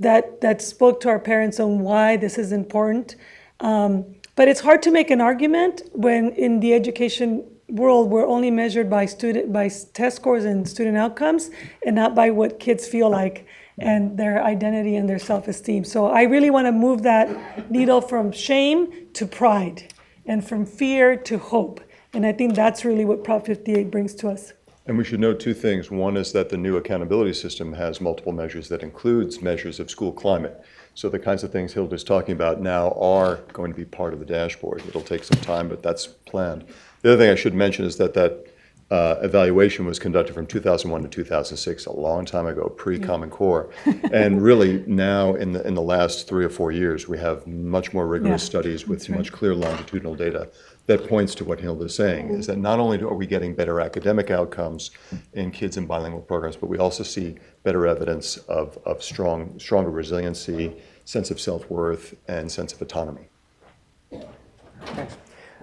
that spoke to our parents on why this is important. But it's hard to make an argument when in the education world we're only measured by test scores and student outcomes and not by what kids feel like and their identity and their self-esteem. So I really want to move that needle from shame to pride and from fear to hope. And I think that's really what Prop 58 brings to us. And we should note two things. One is that the new accountability system has multiple measures that includes measures of school climate. So the kinds of things Hilda's talking about now are going to be part of the dashboard. It'll take some time, but that's planned. The other thing I should mention is that evaluation was conducted from 2001 to 2006, a long time ago, pre-Common Core. And really now in the last 3 or 4 years, we have much more rigorous studies with much clearer longitudinal data that points to what Hilda is saying, is that not only are we getting better academic outcomes in kids in bilingual programs, but we also see better evidence of stronger resiliency, sense of self-worth, and sense of autonomy. Thanks.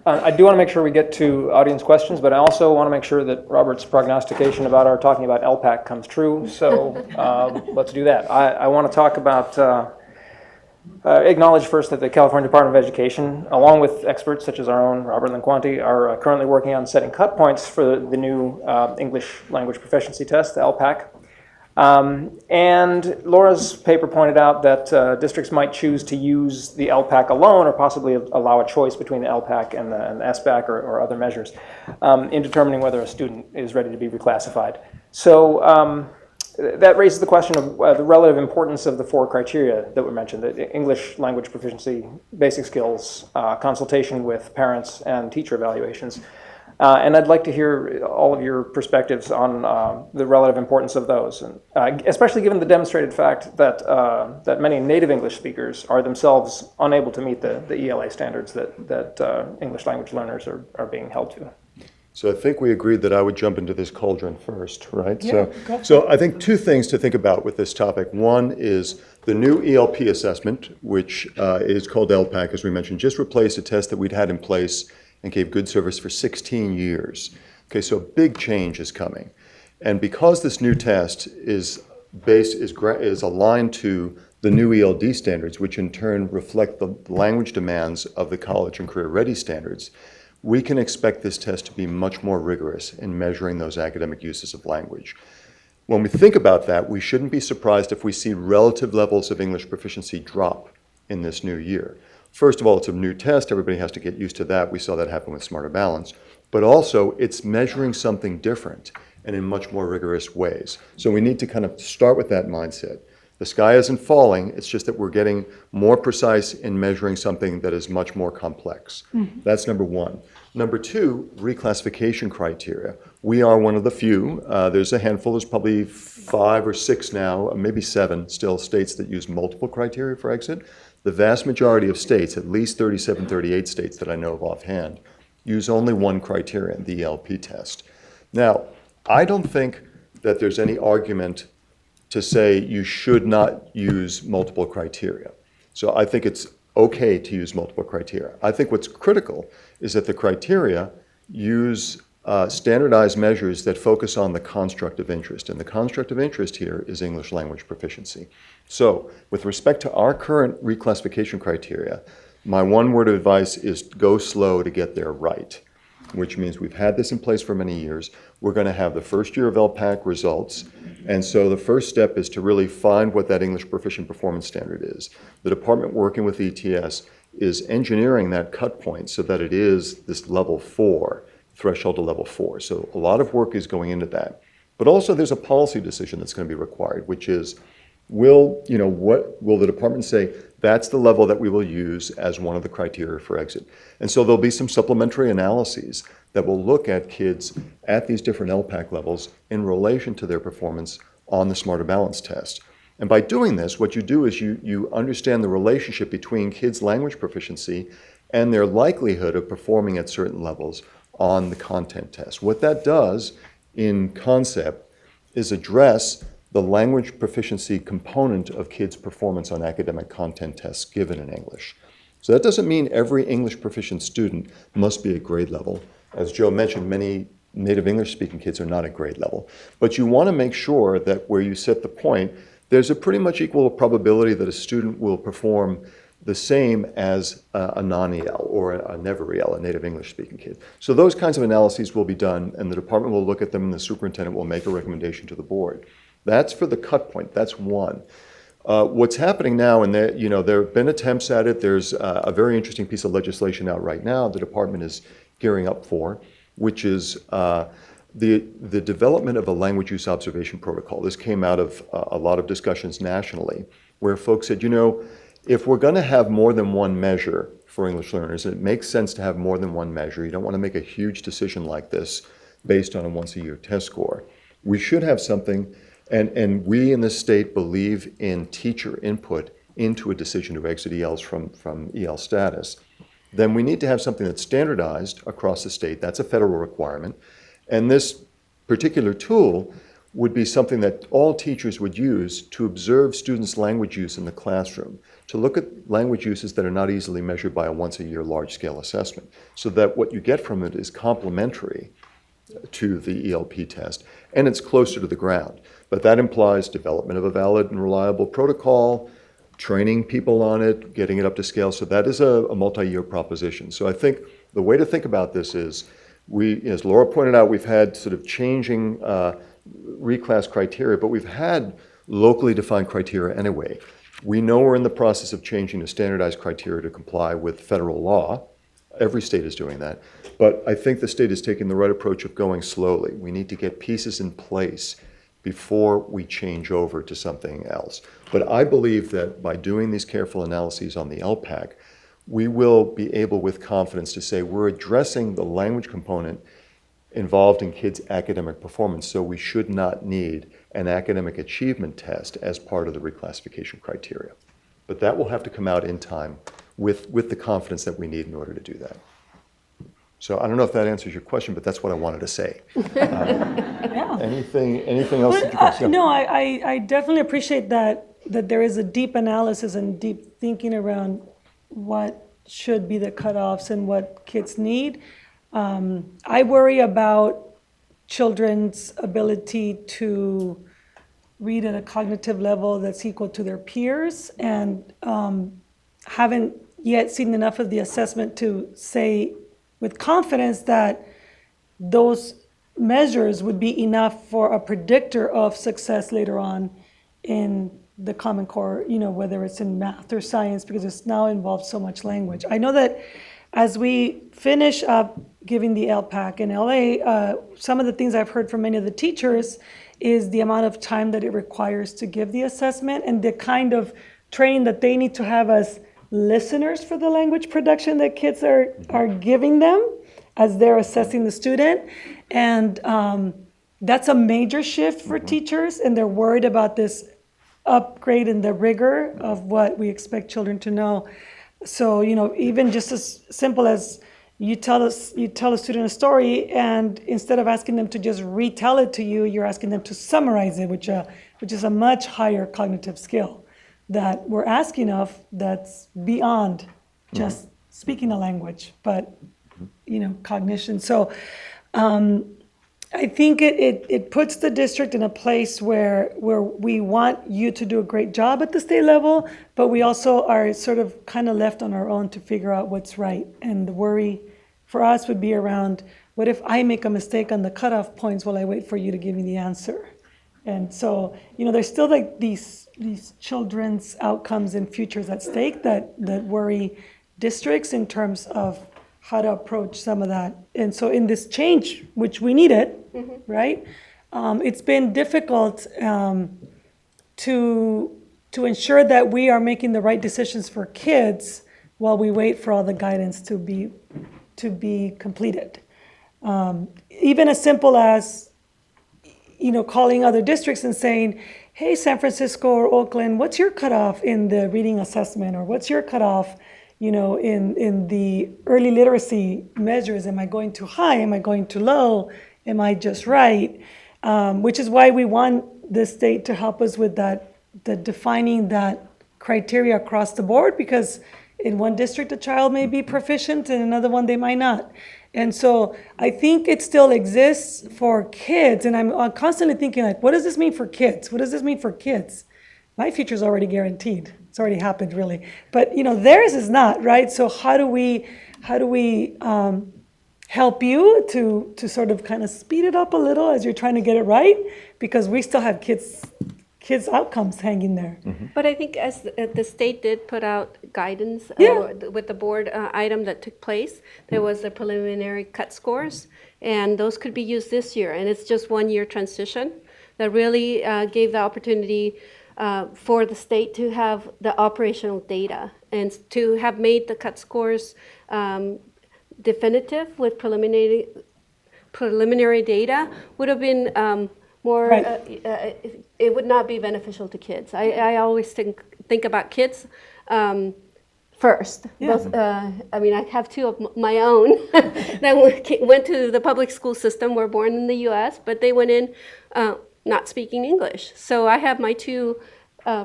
I do want to make sure we get to audience questions, but I also want to make sure that Robert's prognostication about our talking about LPAC comes true. So let's do that. I want to talk about, acknowledge first that the California Department of Education, along with experts such as our own Robert Linquanti, are currently working on setting cut points for the new English language proficiency test, the LPAC. And Laura's paper pointed out that districts might choose to use the LPAC alone or possibly allow a choice between the LPAC and the SBAC or other measures in determining whether a student is ready to be reclassified. So that raises the question of the relative importance of the 4 criteria that were mentioned, the English language proficiency, basic skills, consultation with parents, and teacher evaluations. And I'd like to hear all of your perspectives on the relative importance of those, and, especially given the demonstrated fact that that many native English speakers are themselves unable to meet the ELA standards that English language learners are being held to. So I think we agreed that I would jump into this cauldron first, right? Yeah, So I think 2 things to think about with this topic. One is the new ELP assessment, which is called LPAC, as we mentioned, just replaced a test that we'd had in place and gave good service for 16 years. Okay, so a big change is coming. And because this new test is aligned to the new ELD standards, which in turn reflect the language demands of the college and career ready standards, we can expect this test to be much more rigorous in measuring those academic uses of language. When we think about that, we shouldn't be surprised if we see relative levels of English proficiency drop in this new year. First of all, it's a new test. Everybody has to get used to that. We saw that happen with Smarter Balance. But also, it's measuring something different and in much more rigorous ways. So we need to kind of start with that mindset. The sky isn't falling. It's just that we're getting more precise in measuring something that is much more complex. That's number 1. Number 2, reclassification criteria. We are one of the few. There's a handful. There's probably 5 or 6 now, maybe 7 still states that use multiple criteria for exit. The vast majority of states, at least 37, 38 states that I know of offhand, use only one criterion, the ELP test. Now, I don't think that there's any argument to say you should not use multiple criteria. So I think it's okay to use multiple criteria. I think what's critical is that the criteria use standardized measures that focus on the construct of interest. And the construct of interest here is English language proficiency. So with respect to our current reclassification criteria, my one word of advice is go slow to get there right, which means we've had this in place for many years. We're going to have the first year of LPAC results. And so the first step is to really find what that English proficient performance standard is. The department working with ETS is engineering that cut point so that it is this level 4, threshold to level 4. So a lot of work is going into that. But also there's a policy decision that's going to be required, which is, what will the department say, that's the level that we will use as one of the criteria for exit. And so there'll be some supplementary analyses that will look at kids at these different LPAC levels in relation to their performance on the Smarter Balance test. And by doing this, what you do is you understand the relationship between kids' language proficiency and their likelihood of performing at certain levels on the content test. What that does in concept is address the language proficiency component of kids' performance on academic content tests given in English. So that doesn't mean every English proficient student must be at grade level. As Joe mentioned, many native English speaking kids are not at grade level. But you want to make sure that where you set the point, there's a pretty much equal probability that a student will perform the same as a non-EL or a never EL, a native English speaking kid. So those kinds of analyses will be done, and the department will look at them, and the superintendent will make a recommendation to the board. That's for the cut point. That's one. What's happening now, and there have been attempts at it. There's a very interesting piece of legislation out right now the department is gearing up for, which is the development of a language use observation protocol. This came out of a lot of discussions nationally, where folks said, if we're going to have more than one measure for English learners, and it makes sense to have more than one measure, you don't want to make a huge decision like this based on a once-a-year test score. We should have something, and we in the state believe in teacher input into a decision to exit ELs from EL status. Then we need to have something that's standardized across the state. That's a federal requirement. And this particular tool would be something that all teachers would use to observe students' language use in the classroom, to look at language uses that are not easily measured by a once-a-year large-scale assessment, so that what you get from it is complementary to the ELP test, and it's closer to the ground. But that implies development of a valid and reliable protocol, training people on it, getting it up to scale. So that is a multi-year proposition. So I think the way to think about this is, as Laura pointed out, we've had sort of changing reclass criteria, but we've had locally defined criteria anyway. We know we're in the process of changing the standardized criteria to comply with federal law. Every state is doing that. But I think the state is taking the right approach of going slowly. We need to get pieces in place before we change over to something else. But I believe that by doing these careful analyses on the LPAC, we will be able with confidence to say we're addressing the language component involved in kids' academic performance, so we should not need an academic achievement test as part of the reclassification criteria. But that will have to come out in time with the confidence that we need in order to do that. So I don't know if that answers your question, but that's what I wanted to say. Yeah. Anything else that you can say? No, I definitely appreciate that there is a deep analysis and deep thinking around what should be the cutoffs and what kids need. I worry about children's ability to read at a cognitive level that's equal to their peers, and haven't yet seen enough of the assessment to say with confidence that those measures would be enough for a predictor of success later on in the Common Core, whether it's in math or science, because it's now involved so much language. I know that as we finish up giving the LPAC in LA, some of the things I've heard from many of the teachers is the amount of time that it requires to give the assessment and the kind of training that they need to have as listeners for the language production that kids are giving them as they're assessing the student. And that's a major shift for teachers, and they're worried about this upgrade in the rigor of what we expect children to know. So, even just as simple as you tell a student a story, and instead of asking them to just retell it to you, you're asking them to summarize it, which is a much higher cognitive skill that we're asking of, that's beyond just speaking a language, but cognition. So I think it puts the district in a place where we want you to do a great job at the state level, but we also are sort of kind of left on our own to figure out what's right. And the worry for us would be around, what if I make a mistake on the cutoff points while I wait for you to give me the answer? And so, there's still like these children's outcomes and futures at stake that worry districts in terms of how to approach some of that. And so in this change, which we needed, right? It's been difficult to ensure that we are making the right decisions for kids while we wait for all the guidance to be completed. Even as simple as calling other districts and saying, hey, San Francisco or Oakland, what's your cutoff in the reading assessment? Or what's your cutoff, in the early literacy measures? Am I going too high? Am I going too low? Am I just right? Which is why we want the state to help us with the defining that criteria across the board, because in one district, a child may be proficient, in another one, they might not. And so I think it still exists for kids, and I'm constantly thinking, like, what does this mean for kids? What does this mean for kids? My future's already guaranteed. It's already happened, really. But theirs is not, right? So how do we help you to sort of kind of speed it up a little as you're trying to get it right? Because we still have kids' outcomes hanging there. But I think as the state did put out guidance with the board item that took place, there was the preliminary cut scores, and those could be used this year. And it's just 1 year transition that really gave the opportunity for the state to have the operational data and to have made the cut scores definitive with preliminary preliminary data would have been more, Right. it would not be beneficial to kids. I always think about kids first. Yeah. Both, I mean, I have two of my own that went to the public school system, were born in the US, but they went in not speaking English. So I have my two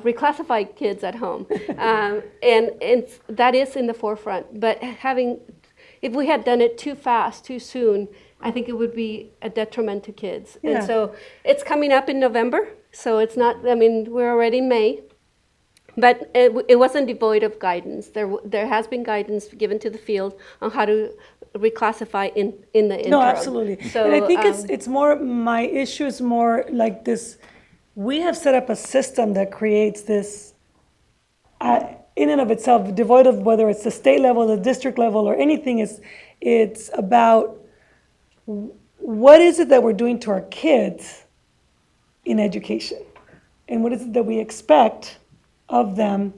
reclassified kids at home. And that is in the forefront. But if we had done it too fast, too soon, I think it would be a detriment to kids. Yeah. And so it's coming up in November. So it's not, I mean, we're already in May. But it wasn't devoid of guidance. There has been guidance given to the field on how to reclassify in the interim. No, absolutely. So, and I think it's more, my issue is more like this, we have set up a system that creates this, in and of itself, devoid of whether it's the state level, the district level, or anything, it's about what is it that we're doing to our kids in education? And what is it that we expect of them,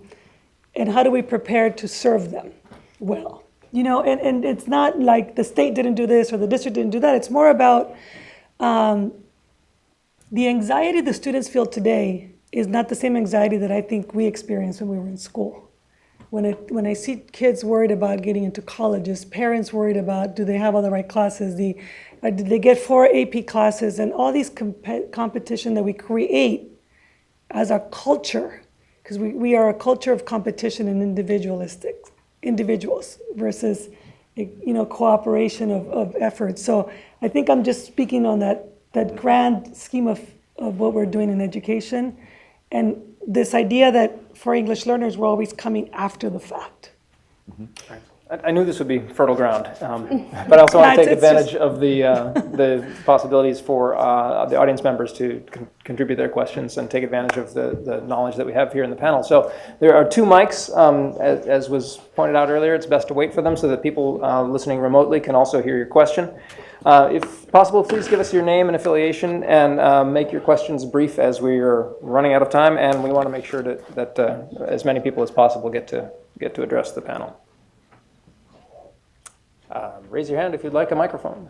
and how do we prepare to serve them well? You know, and it's not like the state didn't do this or the district didn't do that. It's more about the anxiety the students feel today is not the same anxiety that I think we experienced when we were in school. When I see kids worried about getting into colleges, parents worried about do they have all the right classes, did they get 4 AP classes, and all these competition that we create as a culture, because we are a culture of competition and individuals versus, you know, cooperation of efforts. So I think I'm just speaking on that grand scheme of what we're doing in education, and this idea that for English learners, we're always coming after the fact. I knew this would be fertile ground, but I also want to take advantage of the possibilities for the audience members to contribute their questions and take advantage of the knowledge that we have here in the panel. So there are 2 mics, as was pointed out earlier. It's best to wait for them so that people listening remotely can also hear your question. If possible, please give us your name and affiliation, and make your questions brief, as we are running out of time, and we want to make sure that as many people as possible get to address the panel. Raise your hand if you'd like a microphone.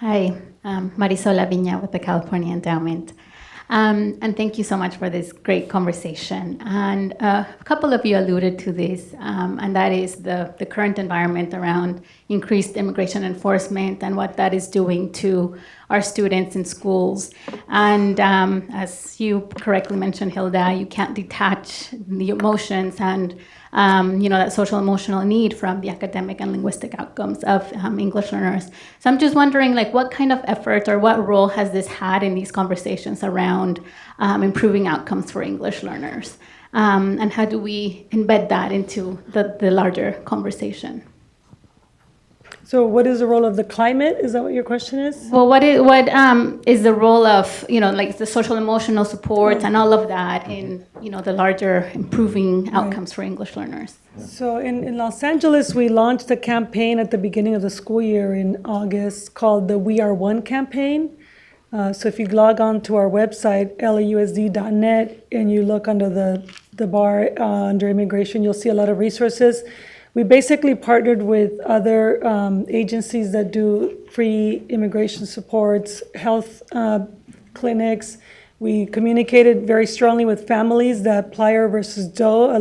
Hi, Marisol Viña with the California Endowment. And thank you so much for this great conversation. And a couple of you alluded to this, and that is the current environment around increased immigration enforcement and what that is doing to our students in schools. And as you correctly mentioned, Hilda, you can't detach the emotions and that social emotional need from the academic and linguistic outcomes of English learners. So I'm just wondering, like, what kind of effort or what role has this had in these conversations around improving outcomes for English learners? And how do we embed that into the larger conversation? So what is the role of the climate? Is that what your question is? Well, what is the role of, like the social emotional support and all of that in, the larger improving outcomes for English learners? So in Los Angeles, we launched a campaign at the beginning of the school year in August called the We Are One campaign. So if you log on to our website, lausd.net, and you look under the bar under immigration, you'll see a lot of resources. We basically partnered with other agencies that do free immigration supports, health clinics. We communicated very strongly with families that Plyer versus Doe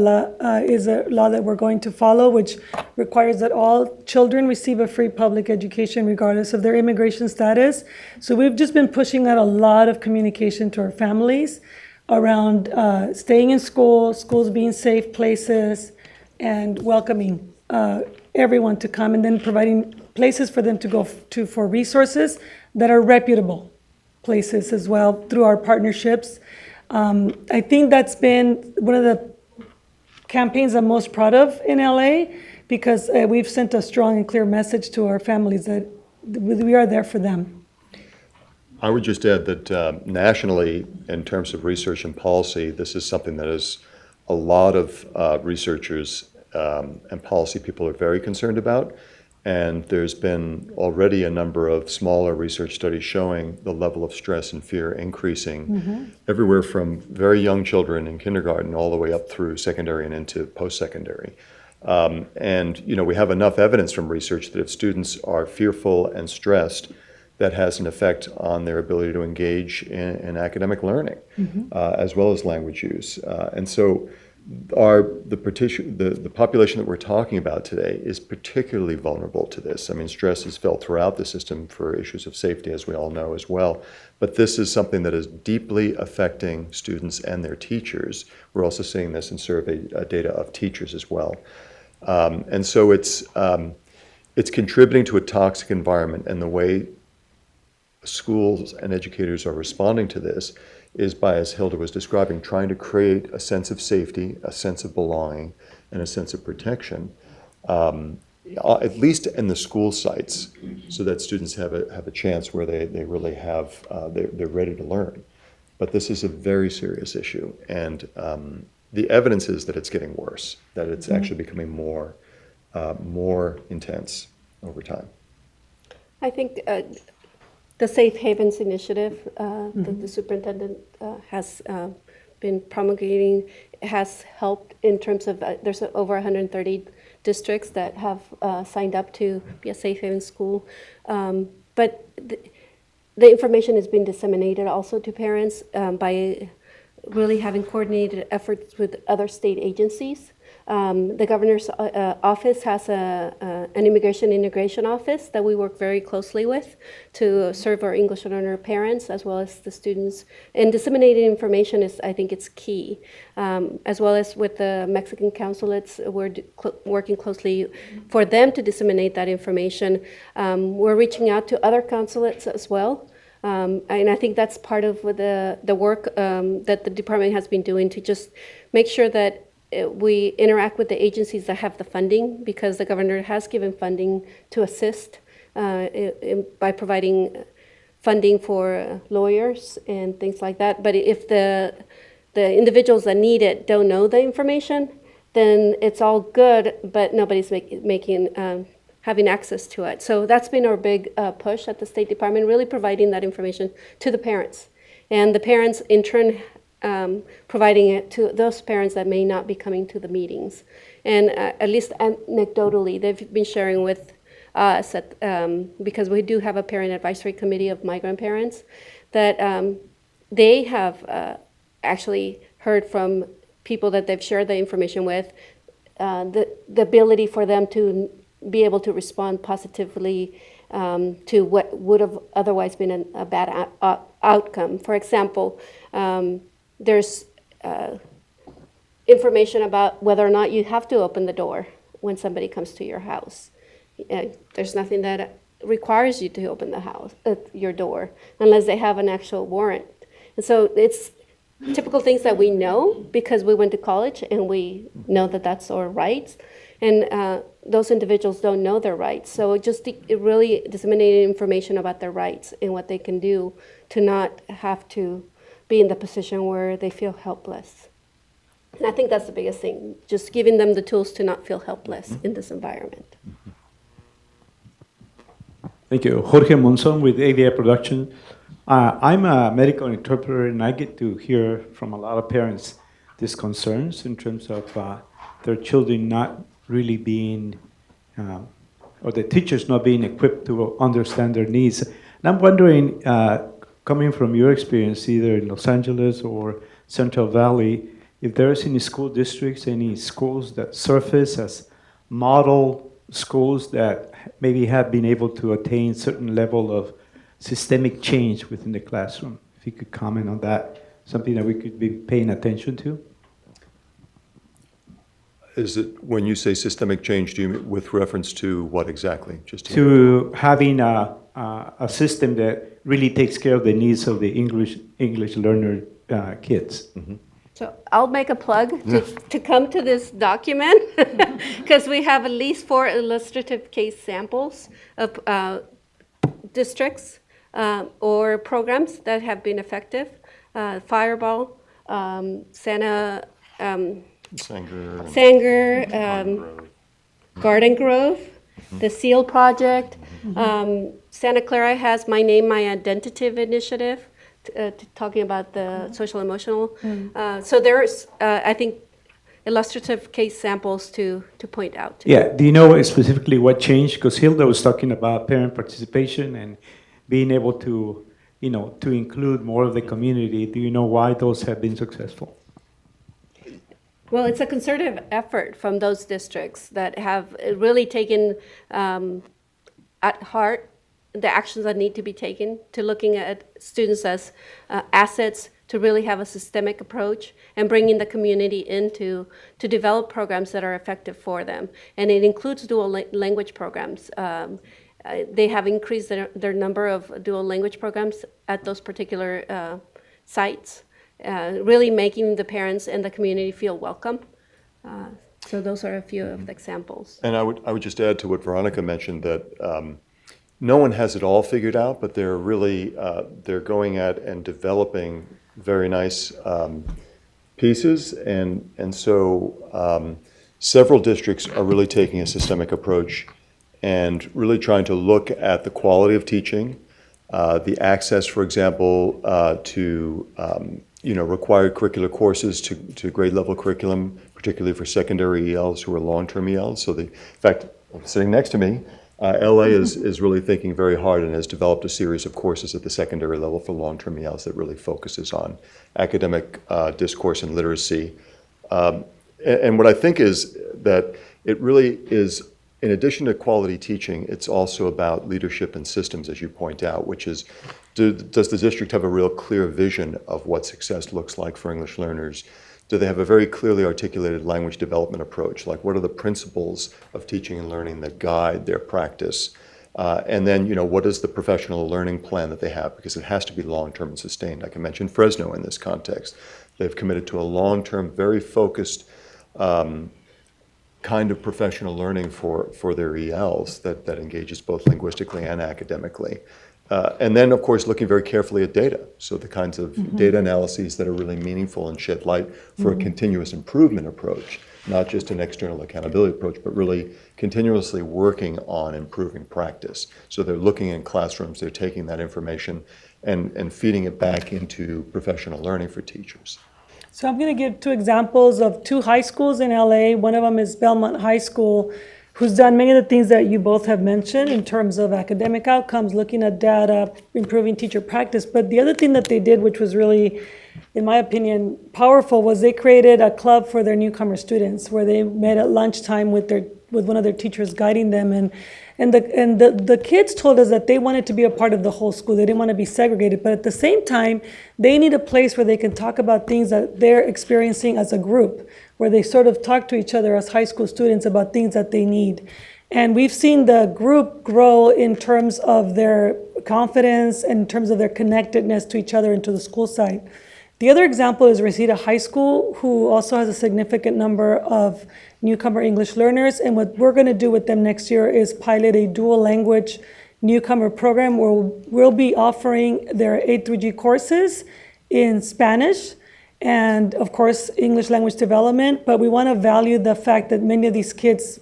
is a law that we're going to follow, which requires that all children receive a free public education regardless of their immigration status. So we've just been pushing out a lot of communication to our families around staying in school, schools being safe places, and welcoming everyone to come, and then providing places for them to go to for resources that are reputable places as well through our partnerships. I think that's been one of the campaigns I'm most proud of in LA, because we've sent a strong and clear message to our families that we are there for them. I would just add that nationally, in terms of research and policy, this is something that is a lot of researchers and policy people are very concerned about. And there's been already a number of smaller research studies showing the level of stress and fear increasing everywhere from very young children in kindergarten all the way up through secondary and into post-secondary. And we have enough evidence from research that if students are fearful and stressed, that has an effect on their ability to engage in academic learning, as well as language use. And so the population that we're talking about today is particularly vulnerable to this. I mean, stress is felt throughout the system for issues of safety, as we all know as well. But this is something that is deeply affecting students and their teachers. We're also seeing this in survey data of teachers as well. And so it's contributing to a toxic environment, and the way schools and educators are responding to this is by, as Hilda was describing, trying to create a sense of safety, a sense of belonging, and a sense of protection, at least in the school sites, so that students have a chance where they really have, they're ready to learn. But this is a very serious issue, and the evidence is that it's getting worse, that it's actually becoming more intense over time. I think the Safe Havens Initiative that the superintendent has been promulgating has helped in terms of, there's over 130 districts that have signed up to be a safe haven school. But the information has been disseminated also to parents by really having coordinated efforts with other state agencies. The governor's office has an immigration integration office that we work very closely with to serve our English learner parents as well as the students. And disseminating information is, I think, it's key. As well as with the Mexican consulates, we're working closely for them to disseminate that information. We're reaching out to other consulates as well. And I think that's part of the work that the department has been doing to just make sure that we interact with the agencies that have the funding, because the governor has given funding to assist by providing funding for lawyers and things like that. But if the individuals that need it don't know the information, then it's all good, but nobody's having access to it. So that's been our big push at the State Department, really providing that information to the parents. And the parents, in turn, providing it to those parents that may not be coming to the meetings. And at least anecdotally, they've been sharing with us, because we do have a parent advisory committee of migrant parents, that they have actually heard from people that they've shared the information with, the ability for them to be able to respond positively to what would have otherwise been a bad outcome. For example, there's information about whether or not you have to open the door when somebody comes to your house. There's nothing that requires you to open your door unless they have an actual warrant. And so it's typical things that we know because we went to college and we know that that's our rights. And those individuals don't know their rights. So it really disseminated information about their rights and what they can do to not have to be in the position where they feel helpless. And I think that's the biggest thing, just giving them the tools to not feel helpless in this environment. Thank you. Jorge Monzon with AVI Production. I'm a medical interpreter, and I get to hear from a lot of parents these concerns in terms of their children not really being, or the teachers not being equipped to understand their needs. And I'm wondering, coming from your experience, either in Los Angeles or Central Valley, if there's any school districts, any schools that surface as model schools that maybe have been able to attain certain level of systemic change within the classroom. If you could comment on that, something that we could be paying attention to. Is it, when you say systemic change, do you mean with reference to what exactly? Just to having a system that really takes care of the needs of the English learner kids. Mm-hmm. So I'll make a plug to come to this document because we have at least 4 illustrative case samples of districts or programs that have been effective. Fireball, Sanger, Garden Garden Grove, the SEAL project. Santa Clara has My Name, My Identity initiative, talking about the social emotional. So there's, I think, illustrative case samples to point out. Yeah, do you know specifically what changed? Because Hilda was talking about parent participation and being able to, to include more of the community. Do you know why those have been successful? Well, it's a concerted effort from those districts that have really taken at heart the actions that need to be taken to looking at students as assets, to really have a systemic approach and bringing the community into to develop programs that are effective for them. And it includes dual language programs. They have increased their number of dual language programs at those particular sites, really making the parents and the community feel welcome. So those are a few of the examples. And I would just add to what Veronica mentioned that no one has it all figured out, but they're really, they're going at and developing very nice pieces. And so several districts are really taking a systemic approach and really trying to look at the quality of teaching, the access, for example, to required curricular courses to grade level curriculum, particularly for secondary ELs who are long-term ELs. So in fact, sitting next to me, LA is really thinking very hard and has developed a series of courses at the secondary level for long-term ELs that really focuses on academic discourse and literacy. And what I think is that it really is, in addition to quality teaching, it's also about leadership and systems, as you point out, which is, does the district have a real clear vision of what success looks like for English learners? Do they have a very clearly articulated language development approach? Like, what are the principles of teaching and learning that guide their practice? And then, what is the professional learning plan that they have? Because it has to be long-term and sustained. I can mention Fresno in this context. They've committed to a long-term, very focused kind of professional learning for their ELs that engages both linguistically and academically. And then, of course, looking very carefully at data. So the kinds of data analyses that are really meaningful and shed light for a continuous improvement approach, not just an external accountability approach, but really continuously working on improving practice. So they're looking in classrooms, they're taking that information and feeding it back into professional learning for teachers. So I'm going to give two examples of two high schools in LA. One of them is Belmont High School, who's done many of the things that you both have mentioned in terms of academic outcomes, looking at data, improving teacher practice. But the other thing that they did, which was really, in my opinion, powerful, was they created a club for their newcomer students where they met at lunchtime with one of their teachers guiding them. And the kids told us that they wanted to be a part of the whole school. They didn't want to be segregated. But at the same time, they need a place where they can talk about things that they're experiencing as a group, where they sort of talk to each other as high school students about things that they need. And we've seen the group grow in terms of their confidence and in terms of their connectedness to each other and to the school site. The other example is Reseda High School, who also has a significant number of newcomer English learners. And what we're going to do with them next year is pilot a dual language newcomer program where we'll be offering their A through G courses in Spanish and, of course, English language development. But we want to value the fact that many of these kids,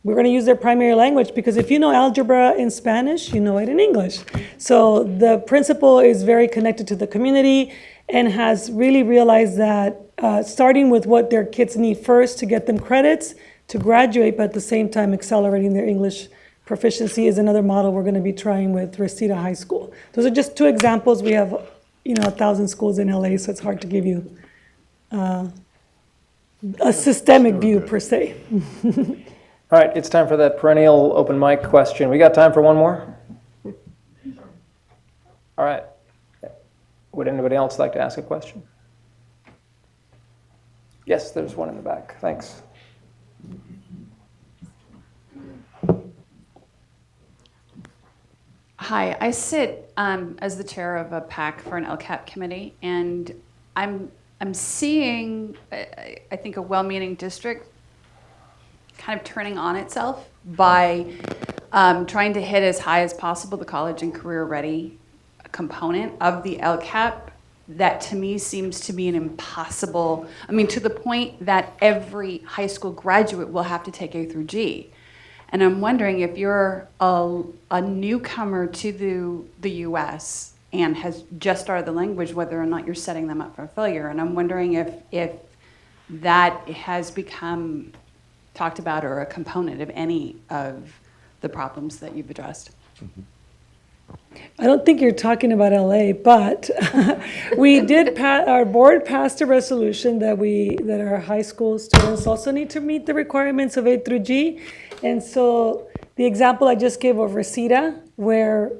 we're going to use their primary language, because if you know algebra in Spanish, you know it in English. So the principal is very connected to the community and has really realized that starting with what their kids need first to get them credits to graduate, but at the same time accelerating their English proficiency is another model we're going to be trying with Reseda High School. Those are just two examples. We have 1,000 schools in LA, so it's hard to give you a systemic view per se. All right, it's time for that perennial open mic question. We got time for one more? All right. Would anybody else like to ask a question? Yes, there's one in the back. Thanks. Hi, I sit as the chair of a PAC for an LCAP committee, and I'm seeing, I think, a well-meaning district kind of turning on itself by trying to hit as high as possible the college and career ready component of the LCAP. That to me seems to be an impossible, to the point that every high school graduate will have to take A through G. And I'm wondering if you're a newcomer to the US and has just started the language, whether or not you're setting them up for failure. And I'm wondering if that has become talked about or a component of any of the problems that you've addressed. I don't think you're talking about LA, but we did our board passed a resolution that our high school students also need to meet the requirements of A through G. And so the example I just gave of Reseda, where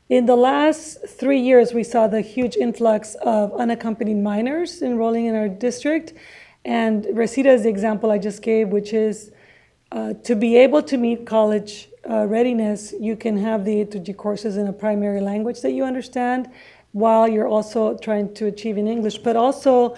in the last 3 years we saw the huge influx of unaccompanied minors enrolling in our district. And Reseda is the example I just gave, which is to be able to meet college readiness, you can have the A through G courses in a primary language that you understand while you're also trying to achieve in English. But also,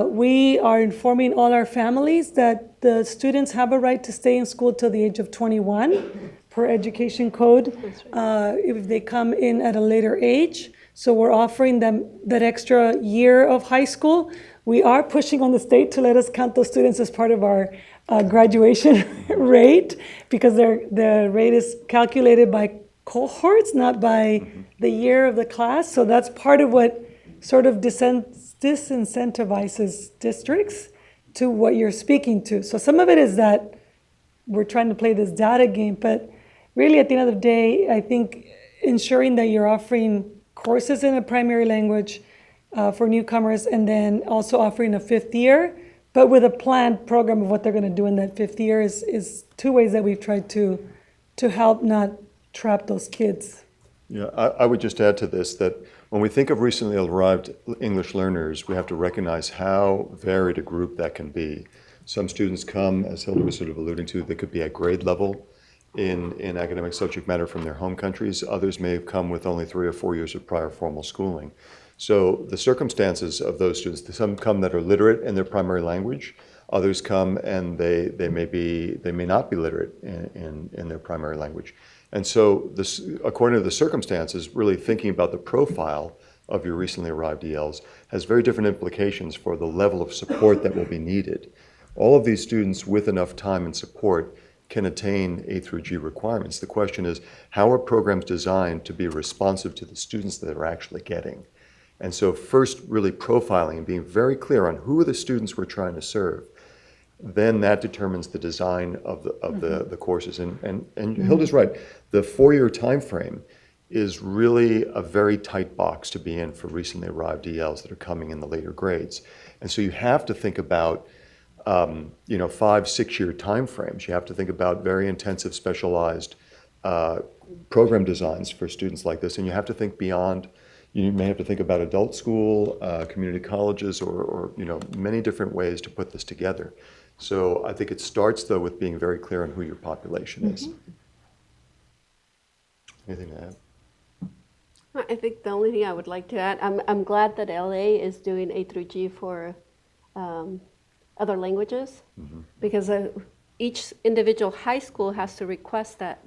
we are informing all our families that the students have a right to stay in school till the age of 21 per education code if they come in at a later age. So we're offering them that extra year of high school. We are pushing on the state to let us count those students as part of our graduation rate, because the rate is calculated by cohorts, not by the year of the class. So that's part of what sort of disincentivizes districts to what you're speaking to. So some of it is that we're trying to play this data game, but really at the end of the day, I think ensuring that you're offering courses in a primary language for newcomers, and then also offering a 5th year, but with a planned program of what they're going to do in that 5th year is 2 ways that we've tried to help not trap those kids. Yeah, I would just add to this that when we think of recently arrived English learners, we have to recognize how varied a group that can be. Some students come, as Hilda was sort of alluding to, they could be at grade level in academic subject matter from their home countries. Others may have come with only 3 or 4 years of prior formal schooling. So the circumstances of those students, some come that are literate in their primary language, others come and they may not be literate in their primary language. And so this, according to the circumstances, really thinking about the profile of your recently arrived ELs has very different implications for the level of support that will be needed. All of these students with enough time and support can attain A through G requirements. The question is, how are programs designed to be responsive to the students that they're actually getting? And so first really profiling and being very clear on who are the students we're trying to serve. Then that determines the design of the courses. And Hilda's right, the 4-year time frame is really a very tight box to be in for recently arrived ELs that are coming in the later grades. And so you have to think about 5-6 year time frames. You have to think about very intensive specialized program designs for students like this. And you have to think beyond. You may have to think about adult school, community colleges, or many different ways to put this together. So I think it starts, though, with being very clear on who your population is. Anything to add? I think the only thing I would like to add, I'm glad that LA is doing A through G for other languages, because each individual high school has to request that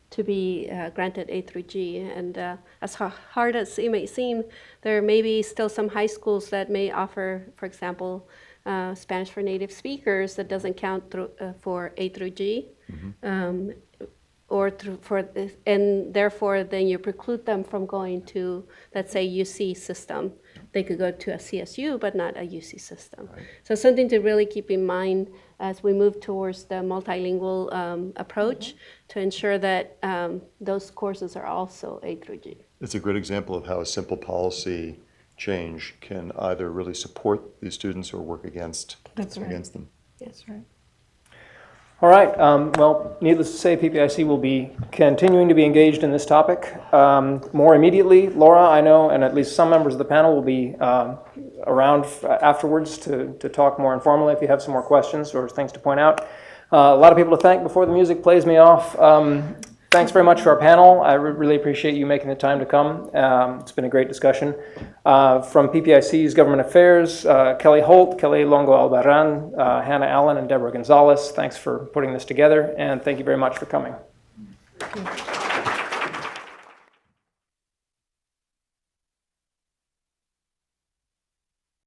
to be granted A through G. And as hard as it may seem, there may be still some high schools that may offer, for example, Spanish for native speakers that doesn't count for A through G, and therefore then you preclude them from going to, let's say, UC system. They could go to a CSU, but not a UC system. Right. So something to really keep in mind as we move towards the multilingual approach to ensure that those courses are also A through G. It's a good example of how a simple policy change can either really support these students or work against them. That's right. All right. Well, needless to say, PPIC will be continuing to be engaged in this topic. More immediately, Laura, I know, and at least some members of the panel will be around afterwards to talk more informally if you have some more questions or things to point out. A lot of people to thank before the music plays me off. Thanks very much for our panel. I really appreciate you making the time to come. It's been a great discussion. From PPIC's Government Affairs, Kelly Holt, Kelly Longo Albarran, Hannah Allen, and Deborah Gonzalez, thanks for putting this together, and thank you very much for coming. Thank you.